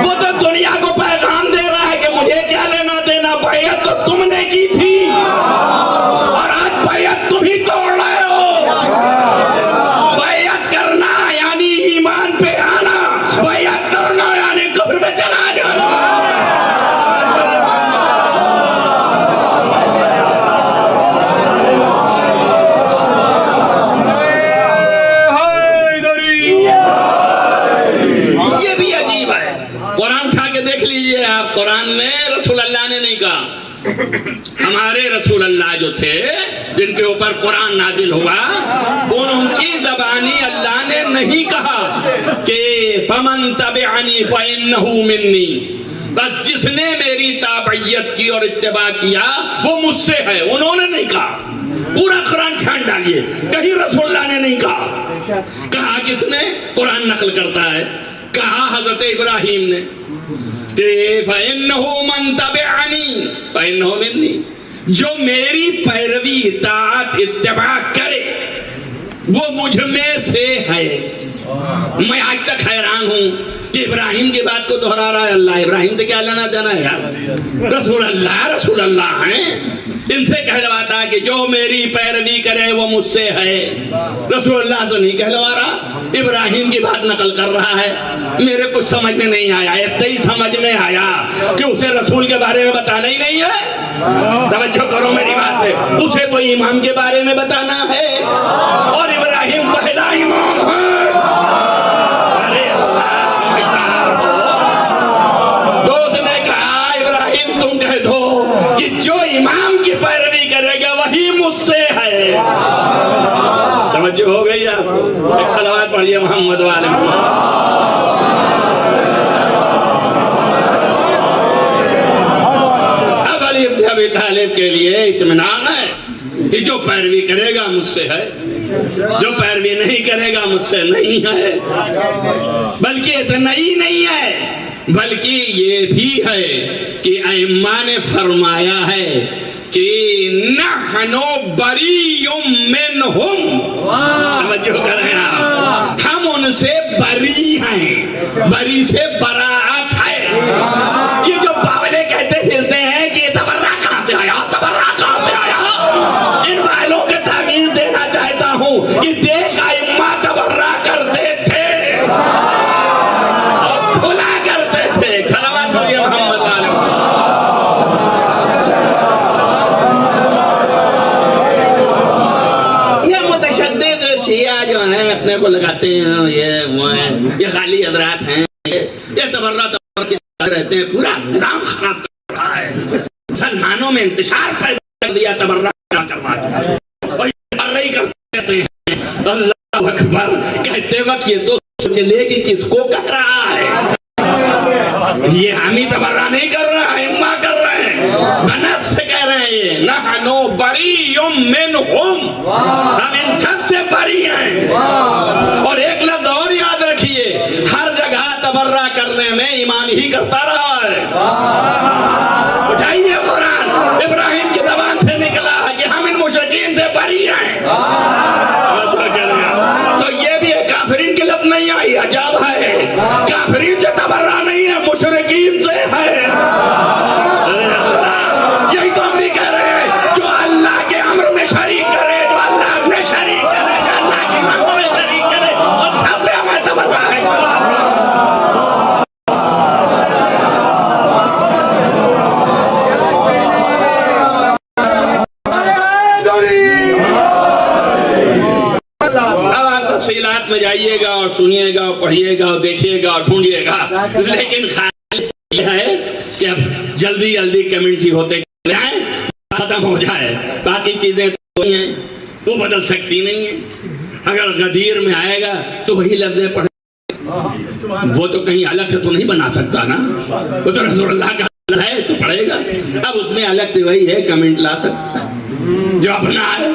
وہ تو دنیا کو پیغام دے رہا ہے کہ مجھے کیا لینا دینا، بیعت تو تم نے کی تھی اور آج بیعت تم ہی توڑ رہے ہو۔ بیعت کرنا یعنی ایمان پہ آنا، بیعت کرنا یعنی قبر میں چلا جانا۔ یہ بھی عجیب ہے، قرآن اٹھا کے دیکھ لیجئے آپ، قرآن میں رسول اللہ نے نہیں کہا، ہمارے رسول اللہ جو تھے جن کے اوپر قرآن نازل ہوا ان کی زبانی اللہ نے نہیں کہا کہ فمن تبعنی فإنہ منی، بس جس نے میری تابعیت کی اور اتباع کیا وہ مجھ سے ہے، انہوں نے نہیں کہا۔ پورا قرآن چھان ڈالیے، کہیں رسول اللہ نے نہیں کہا۔ کہا کس نے؟ قرآن نقل کرتا ہے، کہا حضرت ابراہیم نے کہ فَإِنَّهُ مَن تَبِعَنِي فَإِنَّهُ مِنِّي، جو میری پیروی اطاعت اتباع کرے وہ مجھ میں سے ہے۔ میں آج تک حیران ہوں کہ ابراہیم کی بات کو دہرا رہا ہے اللہ، ابراہیم سے کیا لینا دینا ہے یار؟ رسول اللہ ہیں، ان سے کہلواتا ہے کہ جو میری پیروی کرے وہ مجھ سے ہے۔ رسول اللہ سے نہیں کہلوا رہا، ابراہیم کی بات نقل کر رہا ہے۔ میرے کچھ سمجھ میں نہیں آیا، اتنا ہی سمجھ میں آیا کہ اسے رسول کے بارے میں بتانا ہی نہیں ہے۔ توجہ کرو میری بات پہ، اسے تو امام کے بارے میں بتانا ہے، اور ابراہیم پہلا امام ہے۔ ارے اللہ سمجھدار ہو، دوست نے کہا ابراہیم تم کہہ دو کہ جو امام کی پیروی کرے گا وہی مجھ سے ہے۔ توجہ ہو گئی آپ؟ ایک صلوات پڑھیے محمد والے محمد۔ اب علی ابن ابی طالب کے لیے اطمینان ہے کہ جو پیروی کرے گا مجھ سے ہے، جو پیروی نہیں کرے گا مجھ سے نہیں ہے۔ بلکہ اتنا ہی نہیں ہے، بلکہ یہ بھی ہے کہ ائمہ نے فرمایا ہے کہ نحن بری منہم، توجہ کریں آپ، ہم ان سے بری ہیں، بری سے براعت ہے۔ یہ جو باولے کہتے پھرتے ہیں کہ یہ تبرہ کہاں سے آیا، تبرہ کہاں سے آیا، ان والوں کے تمیز دینا چاہتا ہوں کہ دیکھ ائمہ تبرہ کرتے تھے اور کھلا کرتے تھے۔ صلوات پڑھیے محمد علیہ۔ یہ متشدد شیعہ جو ہیں اپنے کو لگاتے ہیں یہ وہ ہیں، یہ خالی حضرات ہیں، یہ تبرہ رہتے ہیں، پورا نظام خراب کر رہا ہے، مسلمانوں میں انتشار پیدا کر دیا تبرہ کروا کے، اور یہ تبرہ کرتے ہیں۔ اللہ اکبر کہتے وقت یہ تو سوچ لے کہ کس کو کہہ رہا ہے، یہ ہم ہی تبرہ نہیں کر رہا ہے، ائمہ کر رہے ہیں، بنس سے کہہ رہے ہیں یہ نحن بری منہم، ہم ان سب سے بری ہیں۔ اور ایک لفظ اور یاد رکھیے، ہر جگہ تبرہ کرنے میں امام ہی کرتا رہا ہے۔ اٹھائیے قرآن، ابراہیم کی زبان سے نکلا ہے کہ ہم ان مشرکین سے بری ہیں، تو یہ بھی ایک کافرین کی لفظ نہیں آئی، عجب ہے، کافرین سے تبرہ نہیں ہے، مشرکین سے ہے۔ یہی تو ہم بھی کہہ رہے ہیں، جو اللہ کے امر میں شریک کرے، جو اللہ میں شریک کرے، جو اللہ کے امر میں شریک کرے، اور سب سے ہمیں تبرہ ہے۔ تفصیلات میں جائیے گا اور سنیے گا اور پڑھیے گا اور دیکھیے گا اور ڈھونڈیے گا، لیکن خاص یہ ہے کہ اب جلدی جلدی کمنٹس ہی ہوتے جائیں، ختم ہو جائے، باقی چیزیں تو ہیں وہ بدل سکتی نہیں ہیں۔ اگر غدیر میں آئے گا تو وہی لفظیں پڑھے، وہ تو کہیں الگ سے تو نہیں بنا سکتا نا، وہ تو رسول اللہ کا ہے تو پڑھے گا، اب اس میں الگ سے وہی ہے کمنٹ لا سکتا جو اپنا ہے،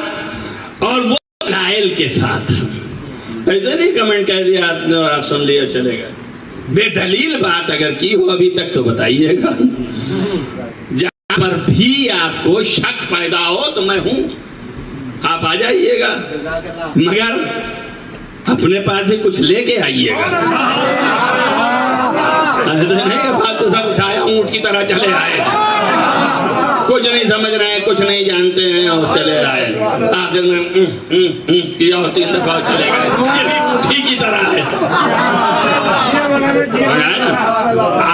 اور وہ لائل کے ساتھ ایسے نہیں کمنٹ کہہ دیا آپ نے اور آپ سن لیا چلے گا، بے دلیل بات اگر کی ہو ابھی تک تو بتائیے گا، جہاں پر بھی آپ کو شک پیدا ہو تو میں ہوں، آپ آ جائیے گا، مگر اپنے پاس بھی کچھ لے کے آئیے گا، ایسے نہیں کہ فالتو سب اٹھایا اونٹ کی طرح چلے آئے، کچھ نہیں سمجھ رہے ہیں، کچھ نہیں جانتے ہیں اور چلے آئے، آخر میں کیا اور 3 دفعہ چلے گئے، یہ بھی اونٹھی کی طرح ہے۔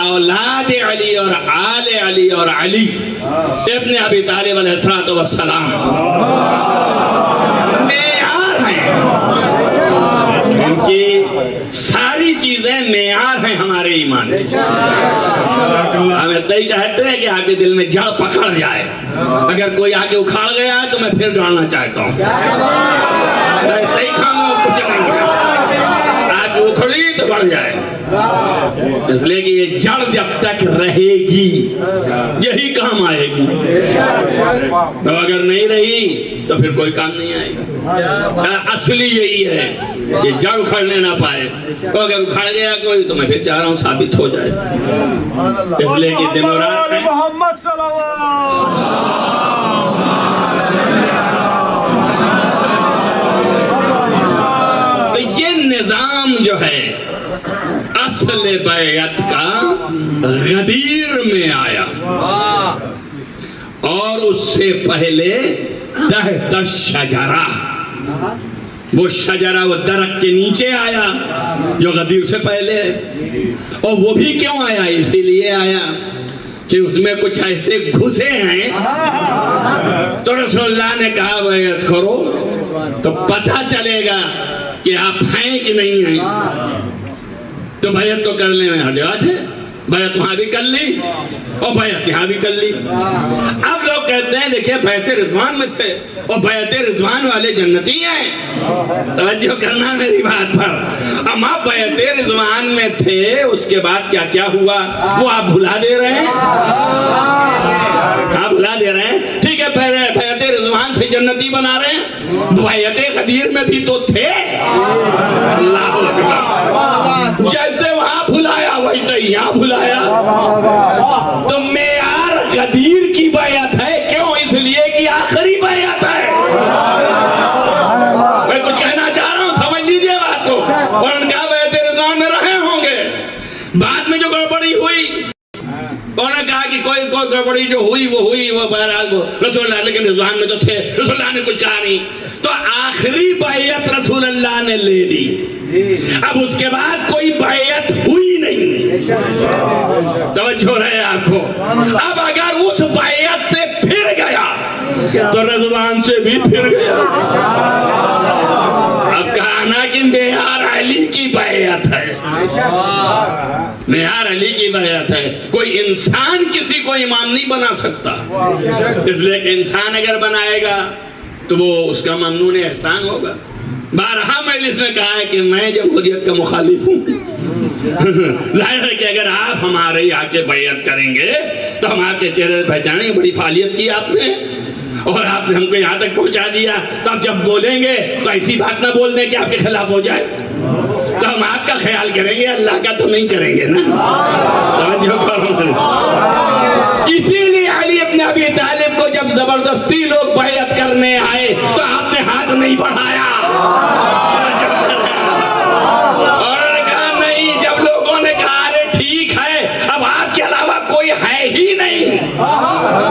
اولاد علی اور آل علی اور علی ابن ابی طالب علیہ السلام معیار ہیں، ان کی ساری چیزیں معیار ہیں ہمارے ایمان کی۔ ہم اتنا ہی چاہتے ہیں کہ آپ کے دل میں جڑ پکڑ جائے، اگر کوئی آ کے اکھاڑ گیا تو میں پھر ڈالنا چاہتا ہوں، میں صحیح کھانا کچھ نہیں ہے، آپ کی اکھڑی تو بڑھ جائے، اس لیے کہ یہ جڑ جب تک رہے گی یہی کام آئے گی، تو اگر نہیں رہی تو پھر کوئی کام نہیں آئے گا۔ اصلی یہی ہے کہ جڑ اکھڑنے نہ پائے، تو اگر اکھڑ گیا کوئی تو میں پھر چاہ رہا ہوں ثابت ہو جائے، اس لیے کہ دن و رات میں محمد صلی تو یہ نظام جو ہے اصل بیعت کا غدیر میں آیا، اور اس سے پہلے تحت الشجرہ، وہ شجرہ وہ درخت کے نیچے آیا جو غدیر سے پہلے ہے، اور وہ بھی کیوں آیا؟ اسی لیے آیا کہ اس میں کچھ ایسے گھسے ہیں، تو رسول اللہ نے کہا بیعت کرو تو پتہ چلے گا کہ آپ ہیں کہ نہیں ہیں، تو بیعت تو کرنے میں حرج ہے، بیعت وہاں بھی کر لی اور بیعت یہاں بھی کر لی۔ اب لوگ کہتے ہیں دیکھیں بیعت رضوان میں تھے اور بیعت رضوان والے جنتی ہیں، توجہ کرنا میری بات پر، اما بیعت رضوان میں تھے اس کے بعد کیا کیا ہوا وہ آپ بھلا دے رہے ہیں، آپ بھلا دے رہے ہیں، ٹھیک ہے بیعت رضوان سے جنتی بنا رہے ہیں؟ بیعت غدیر میں بھی تو تھے. اللہ اکبر. جیسے وہاں بھلایا ویسے یہاں بھلایا. تو معیار غدیر کی بیعت ہے. کیوں؟ اس لیے کہ آخری بیعت ہے. میں کچھ کہنا چاہ رہا ہوں, سمجھ لیجئے بات کو. اور ان کا بیعت رضوان میں رہے ہوں گے. بعد میں جو گڑبڑی ہوئی, انہوں نے کہا کہ کوئی گڑبڑی جو ہوئی وہ بہرحال رسول اللہ, لیکن رضوان میں تو تھے, رسول اللہ نے کچھ کہا نہیں. تو آخری بیعت رسول اللہ نے لے لی. اب اس کے بعد کوئی بیعت ہوئی نہیں. توجہ رہے آپ کو. اب اگر اس بیعت سے پھر گیا تو رضوان سے بھی پھر گیا. اب کہا نا کہ معیار علی کی بیعت ہے. معیار علی کی بیعت ہے. کوئی انسان کسی کو امام نہیں بنا سکتا, اس لیے کہ انسان اگر بنائے گا تو وہ اس کا ممنون احسان ہوگا. بارہا مجلس نے کہا ہے کہ میں جمہوریت کا مخالف ہوں. ظاہر ہے کہ اگر آپ ہمارے یہاں کے بیعت کریں گے تو ہم آپ کے چہرے سے پہچانیں گے بڑی فعالیت کی آپ نے, اور آپ نے ہم کو یہاں تک پہنچا دیا. تو آپ جب بولیں گے تو ایسی بات نہ بول دیں کہ آپ کے خلاف ہو جائے. تو ہم آپ کا خیال کریں گے, اللہ کا تو نہیں کریں گے نا. توجہ کرو. اسی لیے علی ابن ابی طالب کو جب زبردستی لوگ بیعت کرنے آئے تو آپ نے ہاتھ نہیں بڑھایا. اور انہوں نے کہا نہیں. جب لوگوں نے کہا ارے ٹھیک ہے, اب آپ کے علاوہ کوئی ہے ہی نہیں.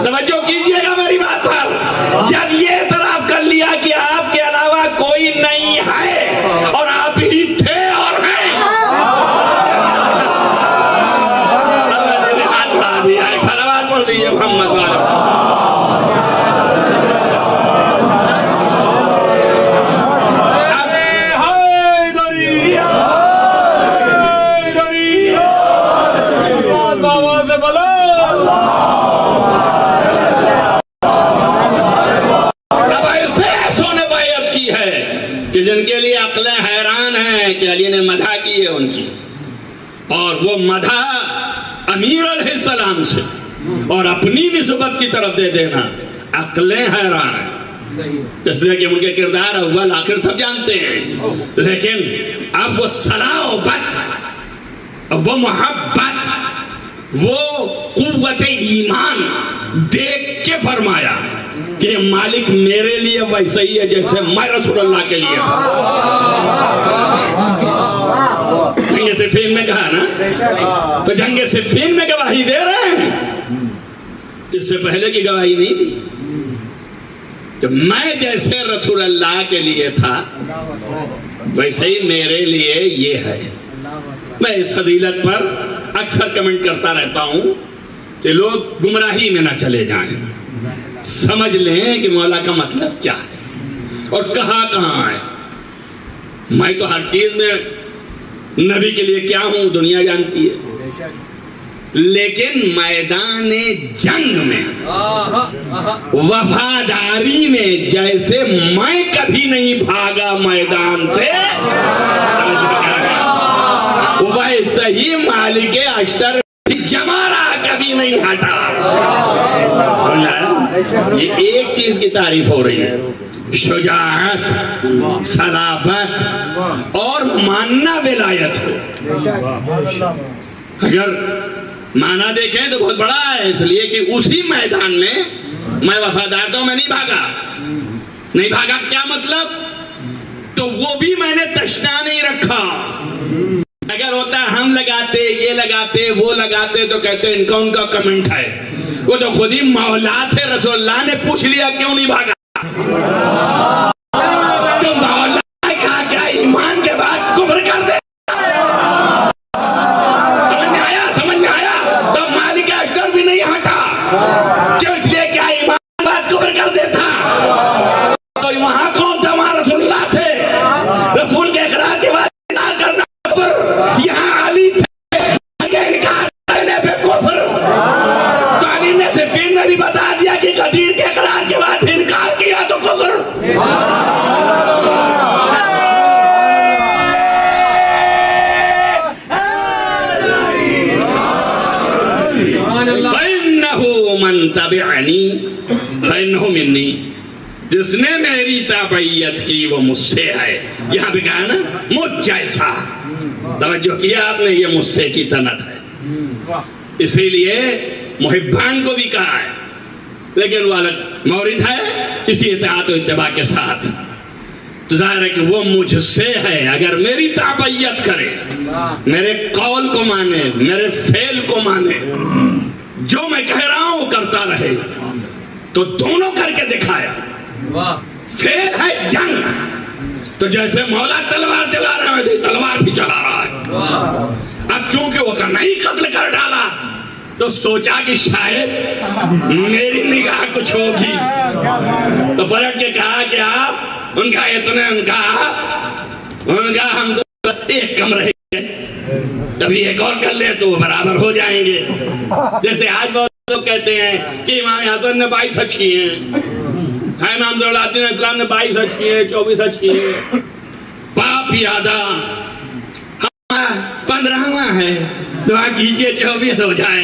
توجہ کیجئے گا میری بات پر. جب یہ اعتراف کر لیا کہ آپ کے علاوہ کوئی نہیں ہے اور آپ ہی تھے اور ہیں, اللہ نے ہاتھ بڑھا دیا. صلوات پڑھ دیجئے محمد والے. جن کے لیے عقلیں حیران ہیں کہ علی نے مدح کی ہے ان کی, اور وہ مدح امیر علیہ السلام سے اور اپنی نسبت کی طرف دے دینا, عقلیں حیران ہیں. اس لیے کہ ان کے کردار اول آخر سب جانتے ہیں, لیکن اب وہ صلابت, وہ محبت, وہ قوت ایمان دیکھ کے فرمایا کہ مالک میرے لیے ویسے ہی ہے جیسے میں رسول اللہ کے لیے تھا. جنگ صفین میں کہا نا, تو جنگ صفین میں گواہی دے رہے ہیں, اس سے پہلے کی گواہی نہیں دی. تو میں جیسے رسول اللہ کے لیے تھا ویسے ہی میرے لیے یہ ہے. میں اس فضیلت پر اکثر کمنٹ کرتا رہتا ہوں کہ لوگ گمراہی میں نہ چلے جائیں, سمجھ لیں کہ مولا کا مطلب کیا ہے اور کہاں ہے. میں تو ہر چیز میں نبی کے لیے کیا ہوں دنیا جانتی ہے, لیکن میدان جنگ میں وفاداری میں جیسے میں کبھی نہیں بھاگا میدان سے, ویسے ہی مالک اشتر جمارہ کبھی نہیں ہٹا. یہ ایک چیز کی تعریف ہو رہی ہے, شجاعت, صلابت اور ماننا ولایت کو. اگر مانا دیکھیں تو بہت بڑا ہے, اس لیے کہ اسی میدان میں میں وفادار تو میں نہیں بھاگا. کیا مطلب؟ تو وہ بھی میں نے تشنا نہیں رکھا. اگر ہوتا ہم لگاتے, یہ لگاتے, وہ لگاتے تو کہتے ان کا کمنٹ ہے. وہ تو خود ہی مولا سے رسول اللہ نے پوچھ لیا کیوں نہیں بھاگا. تو مولا نے کہا کیا ایمان کے بعد کفر کر دے. سمجھ میں آیا. تو مالک اشتر بھی نہیں ہٹا, کیوں؟ اس لیے کیا ایمان کے بعد کفر کر دیتا. تو وہاں کون تھا؟ وہاں رسول اللہ تھے. رسول کے اقرار کے بعد انکار کرنا کفر. یہاں علی تھے, انکار کرنے پہ کفر. تو علی نے صفین میں بھی بتا دیا کہ غدیر کے اقرار کے بعد انکار کیا تو کفر. فَإِنَّهُ مَنْ تَبِعَنِي فَإِنَّهُ مِنِّي. جس نے میری تابعیت کی وہ مجھ سے ہے. یہاں پہ کہا نا مجھ جیسا. توجہ کیا آپ نے, یہ مجھ سے کی تنت ہے. اسی لیے محبان کو بھی کہا ہے, لیکن وہ الگ مورد ہے اسی اطاعت و اتباع کے ساتھ. تو ظاہر ہے کہ وہ مجھ سے ہے. اگر میری تابعیت کرے, میرے قول کو مانے, میرے فعل کو مانے, جو میں کہہ رہا ہوں کرتا رہے, تو دونوں کر کے دکھایا. فعل ہے جنگ, تو جیسے مولا تلوار چلا رہا ہے تلوار بھی چلا رہا ہے. اب چونکہ وہ نہیں قتل کر ڈالا تو سوچا کہ شاید میری نگاہ کچھ ہوگی, تو فرق یہ کہا کہ آپ ان کا اتنے ان کا ہم تو ایک کم رہے گے, کبھی ایک اور کر لیں تو وہ برابر ہو جائیں گے. جیسے آج بہت لوگ کہتے ہیں کہ امام حسن نے 22 حج کیے ہیں, امام ضیاء الدین اسلام نے 22 حج کیے ہیں, 24 حج کیے ہیں. پاپ یادہ 15واں ہے, دعا کیجئے 24 ہو جائے.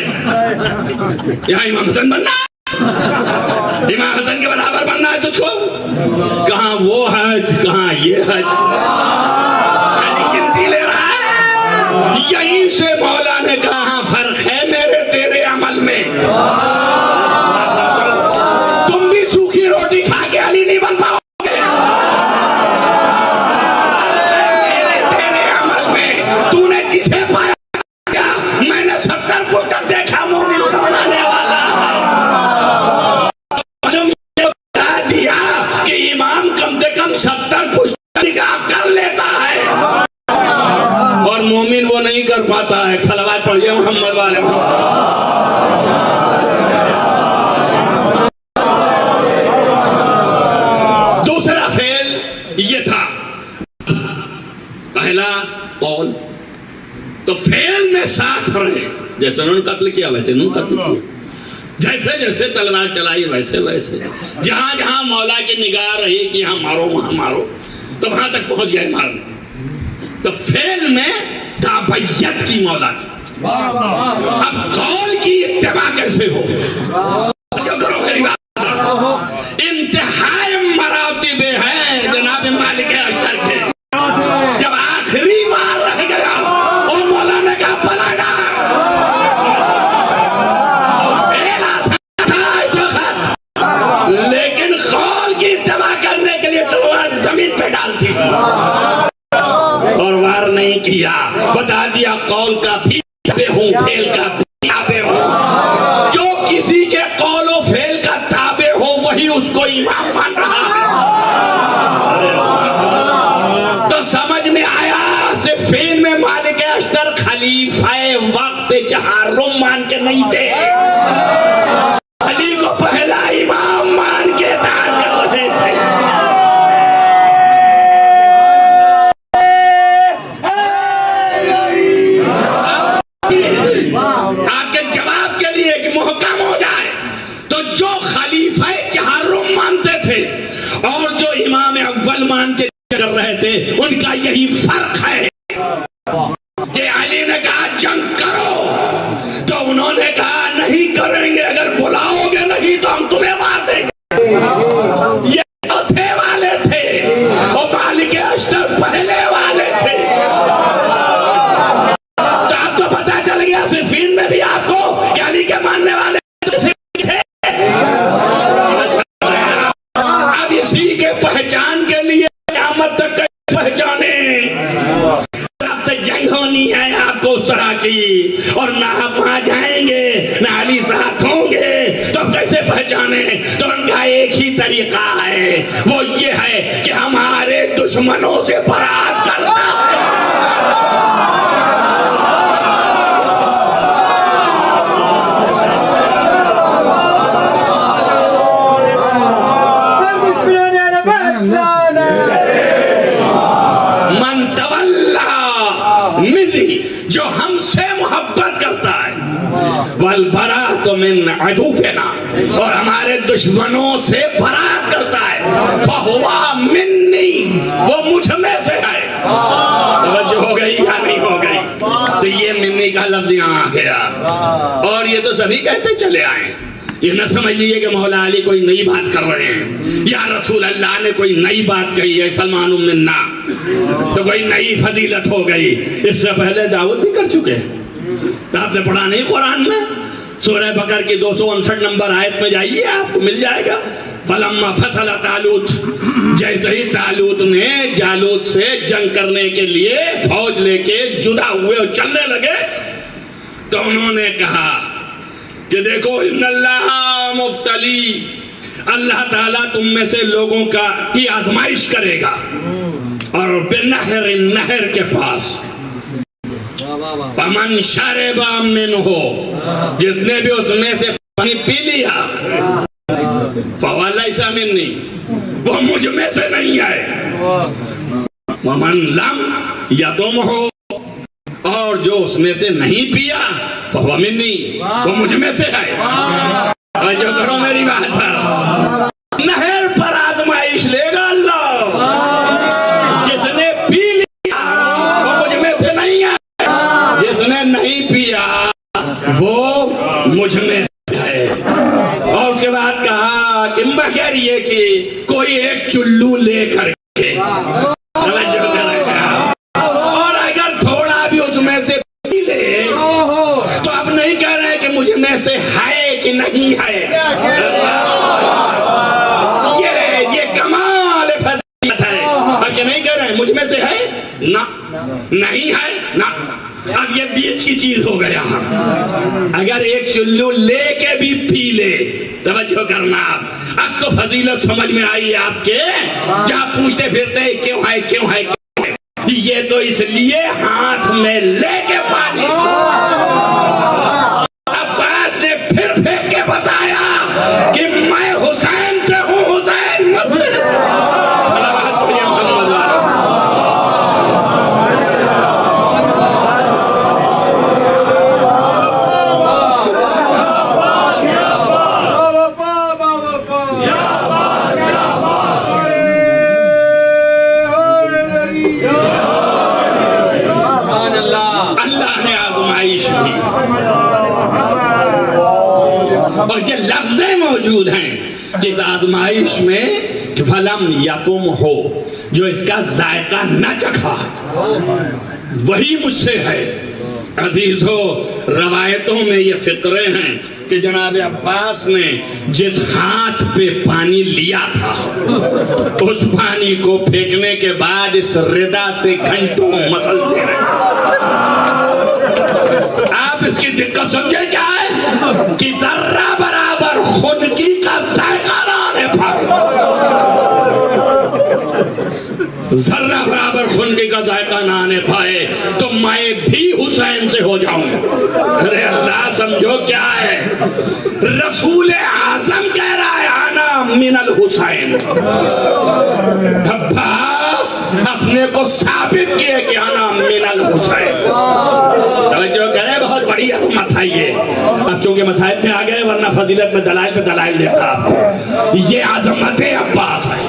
یہاں امام حسن بننا ہے, امام حسن کے برابر بننا ہے تجھ کو. کہاں وہ حج, کہاں یہ حج, گنتی لے رہا ہے. یہیں سے مولا نے کہا فرق ہے میرے تیرے عمل میں. تم بھی سوکھی روٹی کھا کے علی نہیں بن پاؤ گے. تیرے عمل میں تو نے جسے پایا, میں نے 70 پتر دیکھا مومن بنانے والا. دیا کہ امام کم سے کم 70 پشت نگاہ کر لیتا ہے, اور مومن وہ نہیں کر پاتا ہے. صلوات پڑھیے محمد والے محمد. دوسرا فعل یہ تھا, پہلا قول, تو فعل میں ساتھ رہے. جیسے انہوں نے قتل کیا ویسے انہوں نے قتل کیا, جیسے جیسے تلوار چلائی ویسے ویسے, جہاں جہاں مولا کی نگاہ رہی کہ یہاں مارو وہاں مارو, تو وہاں تک پہنچ گئے مارنے. تو فعل میں تابعیت کی مولا کی. اب قول کی اتباع کیسے ہو, جو کرو میری بات, انتہائی مراتب ہیں جناب مالک اشتر کے. جب آخری بار رہ گیا اور مولا نے کہا پلٹا, لیکن قول کی اتباع کرنے کے لیے تلوار زمین پہ ڈالتی اور وار نہیں کیا. بتا دیا قول کا بھی تابع ہوں, فعل کا بھی تابع ہوں. جو کسی کے قول و فعل کا تابع ہو وہی اس کو امام مان رہا ہے. تو سمجھ میں آیا, صفین میں مالک اشتر خلیفہ وقت چہارم مان کے نہیں تھے, علی کو پہلا امام مان کے اطاعت کر رہے تھے. آپ کے جواب کے لیے کہ محکم ہو جائے, تو جو خلیفہ چہارم مانتے تھے اور جو امام اول مان کے کر رہے تھے, ان کا یہی فرق ہے کہ علی نے کہا جنگ کرو تو انہوں نے کہا نہیں کریں گے, اگر بلاؤ گے نہیں تو ہم تمہیں مار دیں گے. یہ چوتھے والے تھے اور مالک اشتر پہلے والے تھے. تو آپ تو پتا چل گیا صفین میں بھی آپ کو کہ علی کے ماننے والے تھے. اب اسی کے پہچان کے لیے قیامت تک کیسے پہچانے, اب تک جنگ ہونی ہے آپ کو اس طرح کی, اور نہ آپ وہاں جائیں گے نہ علی ساتھ ہوں گے, تو کیسے پہچانے. تو ان کا ایک ہی طریقہ ہے, وہ یہ ہے کہ ہمارے دشمنوں سے برات کرنا ہے. من تولا منی, جو ہم سے محبت کرتا ہے, والبراءۃ من عدونا, اور ہمارے دشمنوں سے برات کرتا ہے, فہو منی, وہ مجھ میں سے ہے. توجہ ہو گئی یا نہیں ہو گئی؟ تو یہ منی کا لفظ یہاں آ گیا, اور یہ تو سبھی کہتے چلے آئے. یہ نہ سمجھ لیجیے کہ مولا علی کوئی نئی بات کر رہے ہیں یا رسول اللہ نے کوئی نئی بات کہی ہے سلمان بن نہ تو کوئی نئی فضیلت ہو گئی، اس سے پہلے داؤد بھی کر چکے تو آپ نے پڑھا نہیں قرآن میں؟ سورہ بقرہ کی 259 نمبر آیت میں جائیے آپ کو مل جائے گا. فلما فصل طالوت، جیسے ہی طالوت نے جالوت سے جنگ کرنے کے لیے فوج لے کے جدا ہوئے اور چلنے لگے تو انہوں نے کہا کہ دیکھو ان اللہ مفتلی، اللہ تعالیٰ تم میں سے لوگوں کی آزمائش کرے گا اور بنہر نہر کے پاس فمن شرب منہ، جس نے بھی اس میں سے پانی پی لیا فواللہ منی، وہ مجھ میں سے نہیں ہے، ومن لم یطمہ، اور جو اس میں سے نہیں پیا فہو منی، وہ مجھ میں سے ہے. اور جو کرو میری بات پر، نہر پر آزمائش لے گا اللہ، جس نے پی لیا وہ مجھ میں سے نہیں ہے، جس نے نہیں پیا وہ مجھ میں سے ہے. اور اس کے بعد کہا کہ مگر یہ کہ کوئی ایک چلو لے کر کے توجہ کرے گا، اور اگر تھوڑا بھی اس میں سے پی لے تو اب نہیں کہہ رہے کہ مجھ میں سے ہے کہ نہیں ہے. یہ کمال فضیلت ہے. اب یہ نہیں کہہ رہے مجھ میں سے ہے نہ نہیں ہے نہ، اب یہ بیچ کی چیز ہو گیا. اگر ایک چلو لے کے بھی پی لے، توجہ کرنا، اب تو فضیلت سمجھ میں آئی آپ کے، کیا پوچھتے پھرتے ہیں کیوں ہے کیوں ہے کیوں ہے؟ یہ تو اس لیے ہاتھ میں لے کے پانی. عباس نے پھر پھینک کے بتایا کہ میں حسین سے ہوں، حسین مجھ سے. اور یہ لفظیں موجود ہیں کہ آزمائش میں کہ فلم یتم ہو، جو اس کا ذائقہ نہ چکھا وہی مجھ سے ہے. عزیزو، روایتوں میں یہ فقرے ہیں کہ جناب عباس نے جس ہاتھ پہ پانی لیا تھا اس پانی کو پھینکنے کے بعد اس ردا سے گھنٹوں مسلتے رہے. آپ اس کی دقت سمجھے کیا ہے کہ ذرہ برابر خنکی کا ذائقہ نہ آنے پائے، ذرہ برابر خنکی کا ذائقہ نہ آنے پائے تو میں بھی حسین سے ہو جاؤں. ارے اللہ سمجھو کیا ہے، رسول اعظم کہہ رہا ہے انا من الحسین. عباس اپنے کو ثابت کیے کہ انا من الحسین. توجہ کریں، بہت بڑی عظمت ہے یہ. اب چونکہ مصائب میں آ گئے ورنہ فضیلت میں دلائل پہ دلائل دیتا آپ کو. یہ عظمت عباس ہے،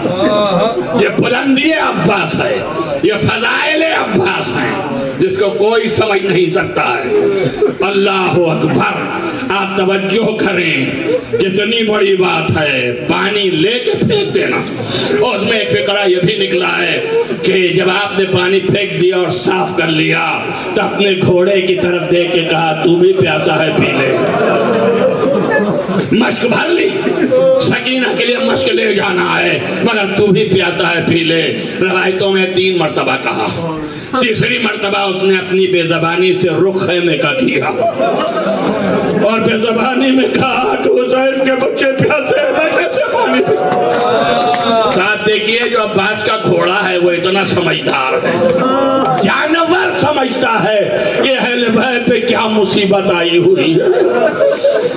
یہ بلندی عباس ہے، یہ فضائل عباس ہے جس کو کوئی سمجھ نہیں سکتا ہے. اللہ اکبر. آپ توجہ کریں، کتنی بڑی بات ہے پانی لے کے پھینک دینا. اور اس میں ایک فقرہ یہ بھی نکلا ہے کہ جب آپ نے پانی پھینک دیا اور صاف کر لیا تو اپنے گھوڑے کی طرف دیکھ کے کہا تو بھی پیاسا ہے پی لے. مشک بھر لی، سکینہ کے لیے مشک لے جانا ہے مگر تو بھی پیاسا ہے پی لے. روایتوں میں 3 مرتبہ کہا. تیسری مرتبہ اس نے اپنی بے زبانی سے رخ خیمے کا کیا اور بے زبانی میں کہا کہ حسین کے بچے پیاسے ہیں، میں کیسے پانی پیوں. ساتھ دیکھیے جو عباس کا گھوڑا ہے وہ اتنا سمجھدار ہے، جانور سمجھتا ہے کہ اہل بیت پہ کیا مصیبت آئی ہوئی ہے.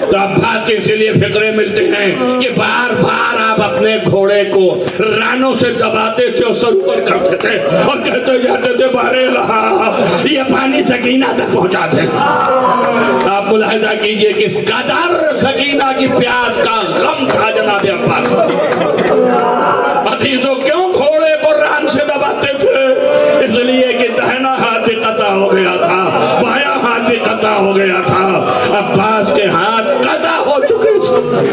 تو عباس کے اسی لیے فقرے ملتے ہیں کہ بار بار آپ اپنے گھوڑے کو رانوں سے دباتے تھے اور سر اوپر کرتے تھے اور کہتے جاتے تھے بارے اللہ یہ پانی سکینہ تک پہنچا دے. آپ ملاحظہ کیجئے کس قدر سکینہ کی پیاس کا غم تھا جناب عباس. عزیزو کیوں گھوڑے کو ران سے دباتے تھے؟ اس لیے کہ دہنا ہاتھ بھی قطع ہو گیا تھا، بایاں ہاتھ بھی قطع ہو گیا تھا. عباس کے ہاتھ قطع ہو چکے تھے.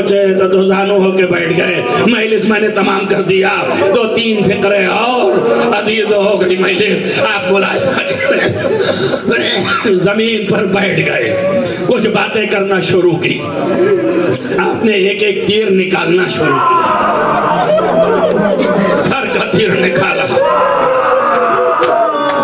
پہنچے تو دوزانو ہو کے بیٹھ گئے. مجلس میں نے تمام کر دیا, 2-3 فقرے اور عزیز ہو گئی مجلس. آپ ملاحظہ کریں, زمین پر بیٹھ گئے, کچھ باتیں کرنا شروع کی. آپ نے ایک ایک تیر نکالنا شروع کیا, سر کا تیر نکالا.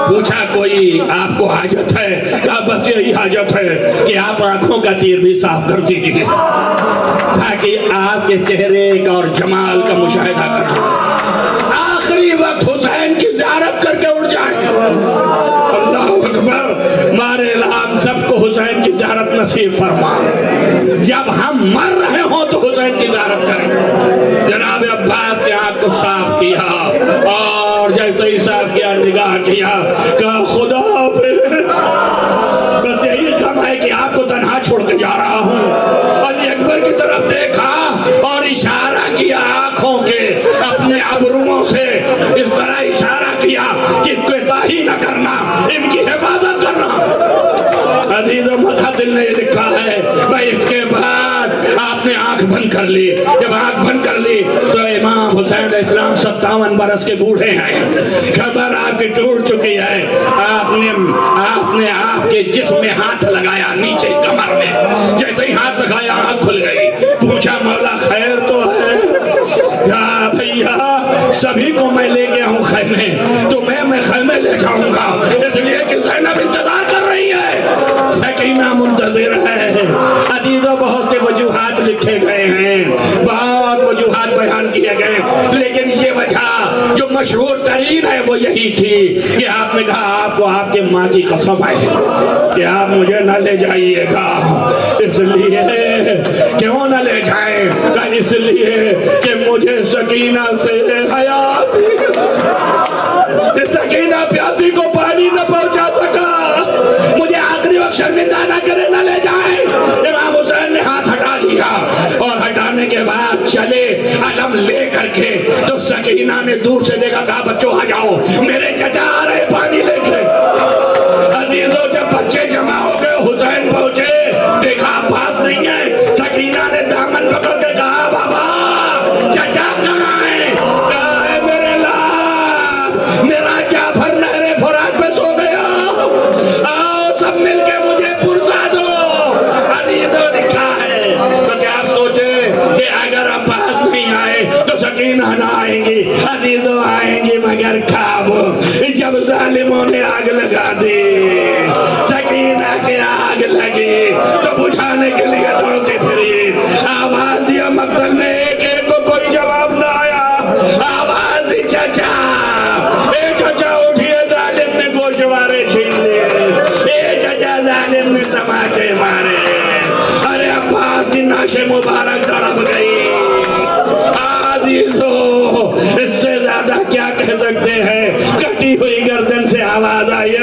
پوچھا کوئی آپ کو حاجت ہے؟ کہا بس یہی حاجت ہے کہ آپ آنکھوں کا تیر بھی صاف کر دیجئے تاکہ آپ کے چہرے کا اور جمال کا مشاہدہ کریں. آخری وقت حسین کی زیارت کر کے اٹھ جائیں. اللہ اکبر, مارے الہام سب کو حسین کی زیارت نصیب فرما. جب ہم مر رہے ہوں تو حسین کی زیارت کریں. جناب عباس کے آنکھ کو صاف کیا اور جیسے ہی صاف کیا نگاہ کیا, کہا خدا حافظ, بس یہی غم ہے کہ آپ کو تنہا چھوڑ کے جا رہا ہوں. علی اکبر کی طرف دیکھا اور اشارہ کیا آنکھوں کے اپنے ابروؤں سے, اس طرح اشارہ کیا کہ کوتاہی نہ کرنا, ان کی حفاظت کرنا. عزیز و مقاتل نے لکھا ہے بھائی اس کے بعد آپ نے آنکھ بند کر لی. جب آنکھ بند کر لی تو امام حسین علیہ السلام 57 برس کے بوڑھے ہیں, خبر آپ کی ٹوٹ چکی ہے. آپ نے آپ کے جسم میں ہاتھ لگایا, نیچے کمر میں, جیسے ہی ہاتھ لگایا آنکھ کھل گئی. پوچھا مولا خیر تو ہے؟ کہا بھیا سبھی کو میں لے گیا ہوں خیمے, تو میں خیمے لے جاؤں گا, اس لیے کہ زینب انتظار کر رہی ہے, سکینہ منتظر ہے. عزیزوں بہت سے وجوہات لکھے گئے ہیں, بہت وجوہات بیان کیے گئے, لیکن یہ وجہ جو مشہور ترین ہے وہ یہی تھی کہ آپ نے کہا آپ کو آپ کے ماں کی قسم ہے کہ آپ مجھے نہ لے جائیے گا. اس لیے کیوں نہ لے جائیں؟ اس لیے کہ مجھے سکینہ سے حیات, سکینہ پیاسی کو پانی نہ پہنچا سکا, مجھے آخری وقت شرمندہ نہ کرے, نہ لے جائیں. امام حسین نے ہاتھ ہٹا لیا اور ہٹانے کے بعد چلے علم لے کر کے, تو سکینہ نے دور سے دیکھا, کہا بچوں آ جاؤ, میرے چچا آ رہے پانی لے کے. عزیزوں جب بچے جمع ہو گئے, حسین پہنچے, دیکھا عباس نہیں ہے. سکینہ نے دامن پکڑ کے کہا بابا چچا کہاں ہے؟ کہا ہے میرے لاڈ, میرا جعفر نہر فرات پہ سو گیا, آؤ سب مل کے مجھے پرسا دو. عزیزوں لکھا ہے تو کیا آپ سوچے کہ اگر عباس نہیں آئے تو سکینہ نہ آئیں گی. عزیزوں آئیں گی مگر کب؟ جب ظالموں نے آگ لگا دی. سکینہ کے آگ لگی تو بجھانے کے لیے دوڑتی پھری, آواز دیا مقتل نے, ایک ایک کو کوئی جواب نہ آیا. آواز دی چچا, اے چچا اٹھیے, ظالم نے گوشوارے چھین لیے, اے چچا ظالم نے تماچے مارے. ارے عباس کی ناش مبارک تڑپ گئی. عزیزو اس سے زیادہ کیا کہہ سکتے ہیں؟ کٹی ہوئی گردن سے آواز آئی,